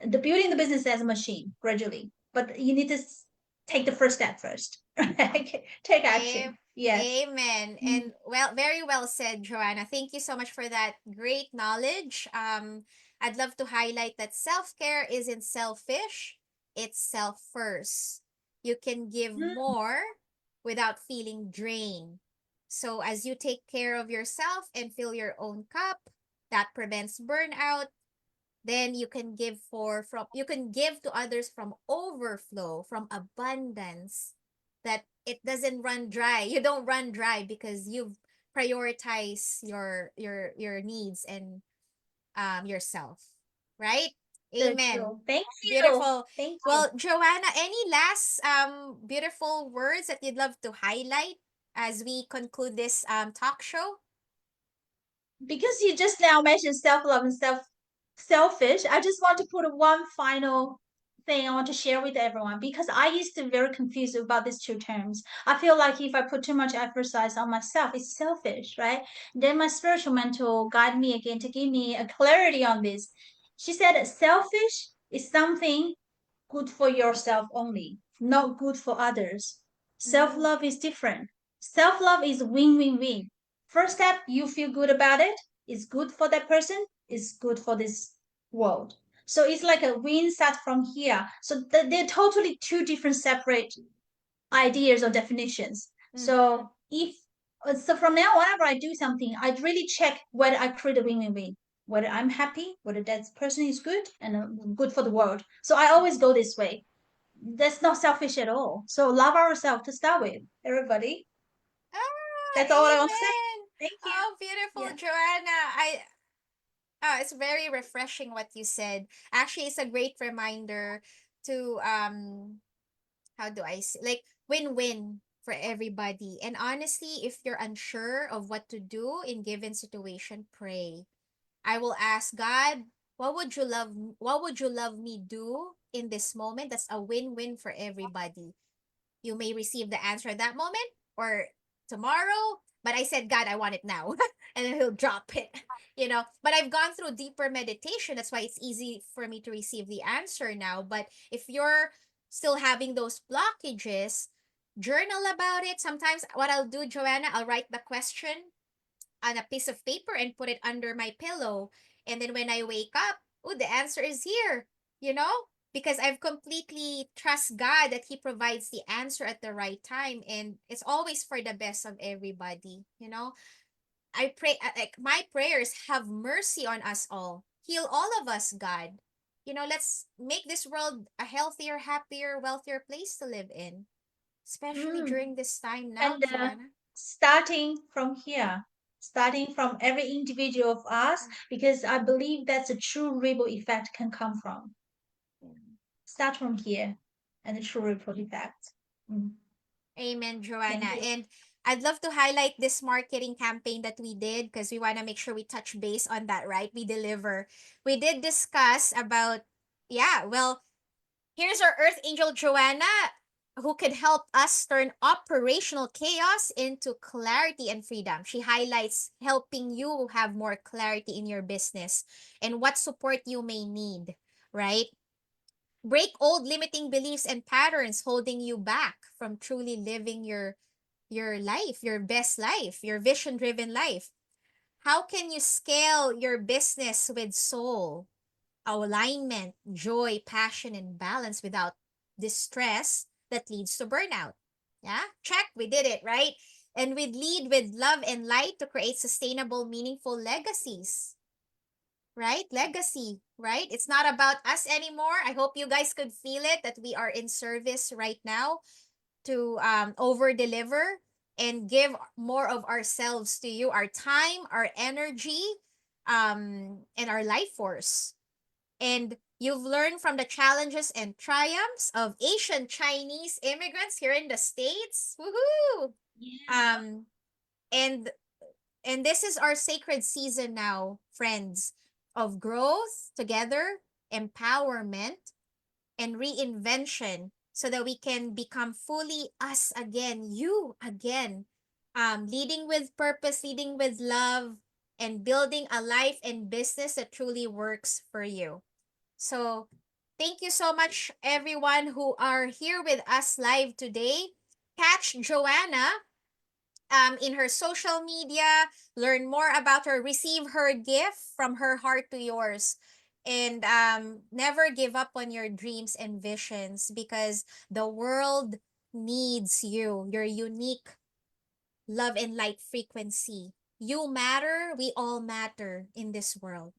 The building the business as a machine gradually, but you need to take the first step first. Take A- action. Yes. Amen. Mm. And well, very well said, Joanna. Thank you so much for that great knowledge. I'd love to highlight that self-care isn't selfish, it's self first. You can give more without feeling drained. So as you take care of yourself and fill your own cup, that prevents burnout. Then you can give you can give to others from overflow, from abundance, that it doesn't run dry. You don't run dry because you've prioritized your needs and yourself, right? So Amen. true. Thank you. Beautiful. Thank you. Well, Joanna, any last beautiful words that you'd love to highlight as we conclude this talk show? Because you just now mentioned self-love and selfish, I just want to put one final thing I want to share with everyone, because I used to be very confused about these two terms. I feel like if I put too much emphasis on myself, it's selfish, right? Then my spiritual mentor guide me again to give me a clarity on this. She said selfish is something good for yourself only, not good for others. Self Mm, love is different. Self love is win win win. First step, you feel good about it. It's good for that person. It's good for this world. So it's like a win start from here. So they're totally two different separate ideas or definitions. mm-hmm. So from now, whenever I do something, I really check whether I create a win-win-win, whether I'm happy, whether that person is good and good for the world. So I always go this way. That's not selfish at all. So love ourselves to start with, everybody. Ah, That's all I want to say. amen. Thank you. Oh, beautiful, Yeah. Joanna. It's very refreshing what you said. Actually, it's a great reminder to how do I say, like, win-win for everybody. And honestly, if you're unsure of what to do in given situation, pray. I will ask God, what would you love me do in this moment? That's a win-win for everybody. You may receive the answer at that moment or tomorrow, but I said, God, I want it now. And then he'll drop it, But I've gone through deeper meditation. That's why it's easy for me to receive the answer now. But if you're still having those blockages, journal about it. Sometimes what I'll do, Joanna, I'll write the question on a piece of paper and put it under my pillow. And then when I wake up, oh, the answer is here, you know? Because I've completely trust God that He provides the answer at the right time. And it's always for the best of everybody. I pray, like, my prayers, have mercy on us all. Heal all of us, God. Let's make this world a healthier, happier, wealthier place to live in, especially Mm. during this time now, And Joanna. starting from here, starting from every individual of us, because I believe that's a true ripple effect can come from. Start from here, and the true ripple effect. Mm. Amen, Thank Joanna. you. And I'd love to highlight this marketing campaign that we did because we want to make sure we touch base on that, right? We deliver. We did discuss about, yeah, well, here's our Earth Angel, Joanna. who could help us turn operational chaos into clarity and freedom. She highlights helping you have more clarity in your business and what support you may need, right? Break old limiting beliefs and patterns holding you back from truly living your life, your best life, your vision-driven life. How can you scale your business with soul, alignment, joy, passion, and balance without distress that leads to burnout? Yeah, check, we did it, right? And we lead with love and light to create sustainable, meaningful legacies, right? Legacy, right? It's not about us anymore. I hope you guys could feel it that we are in service right now to over deliver and give more of ourselves to you, our time, our energy, and our life force. And you've learned from the challenges and triumphs of Asian Chinese immigrants here in the States. Woohoo! Yeah. Um, and and this is our sacred season now, friends, of growth together, empowerment, and reinvention so that we can become fully us again, you again, leading with purpose, leading with love, and building a life and business that truly works for you. So, thank you so much, everyone who are here with us live today. Catch Joanna in her social media, learn more about her, receive her gift from her heart to yours. And never give up on your dreams and visions because the world needs you, your unique love and light frequency. You matter, we all matter in this world.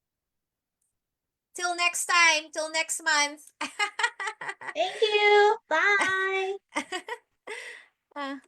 Till next time, till next month. Thank you. Bye. Ah.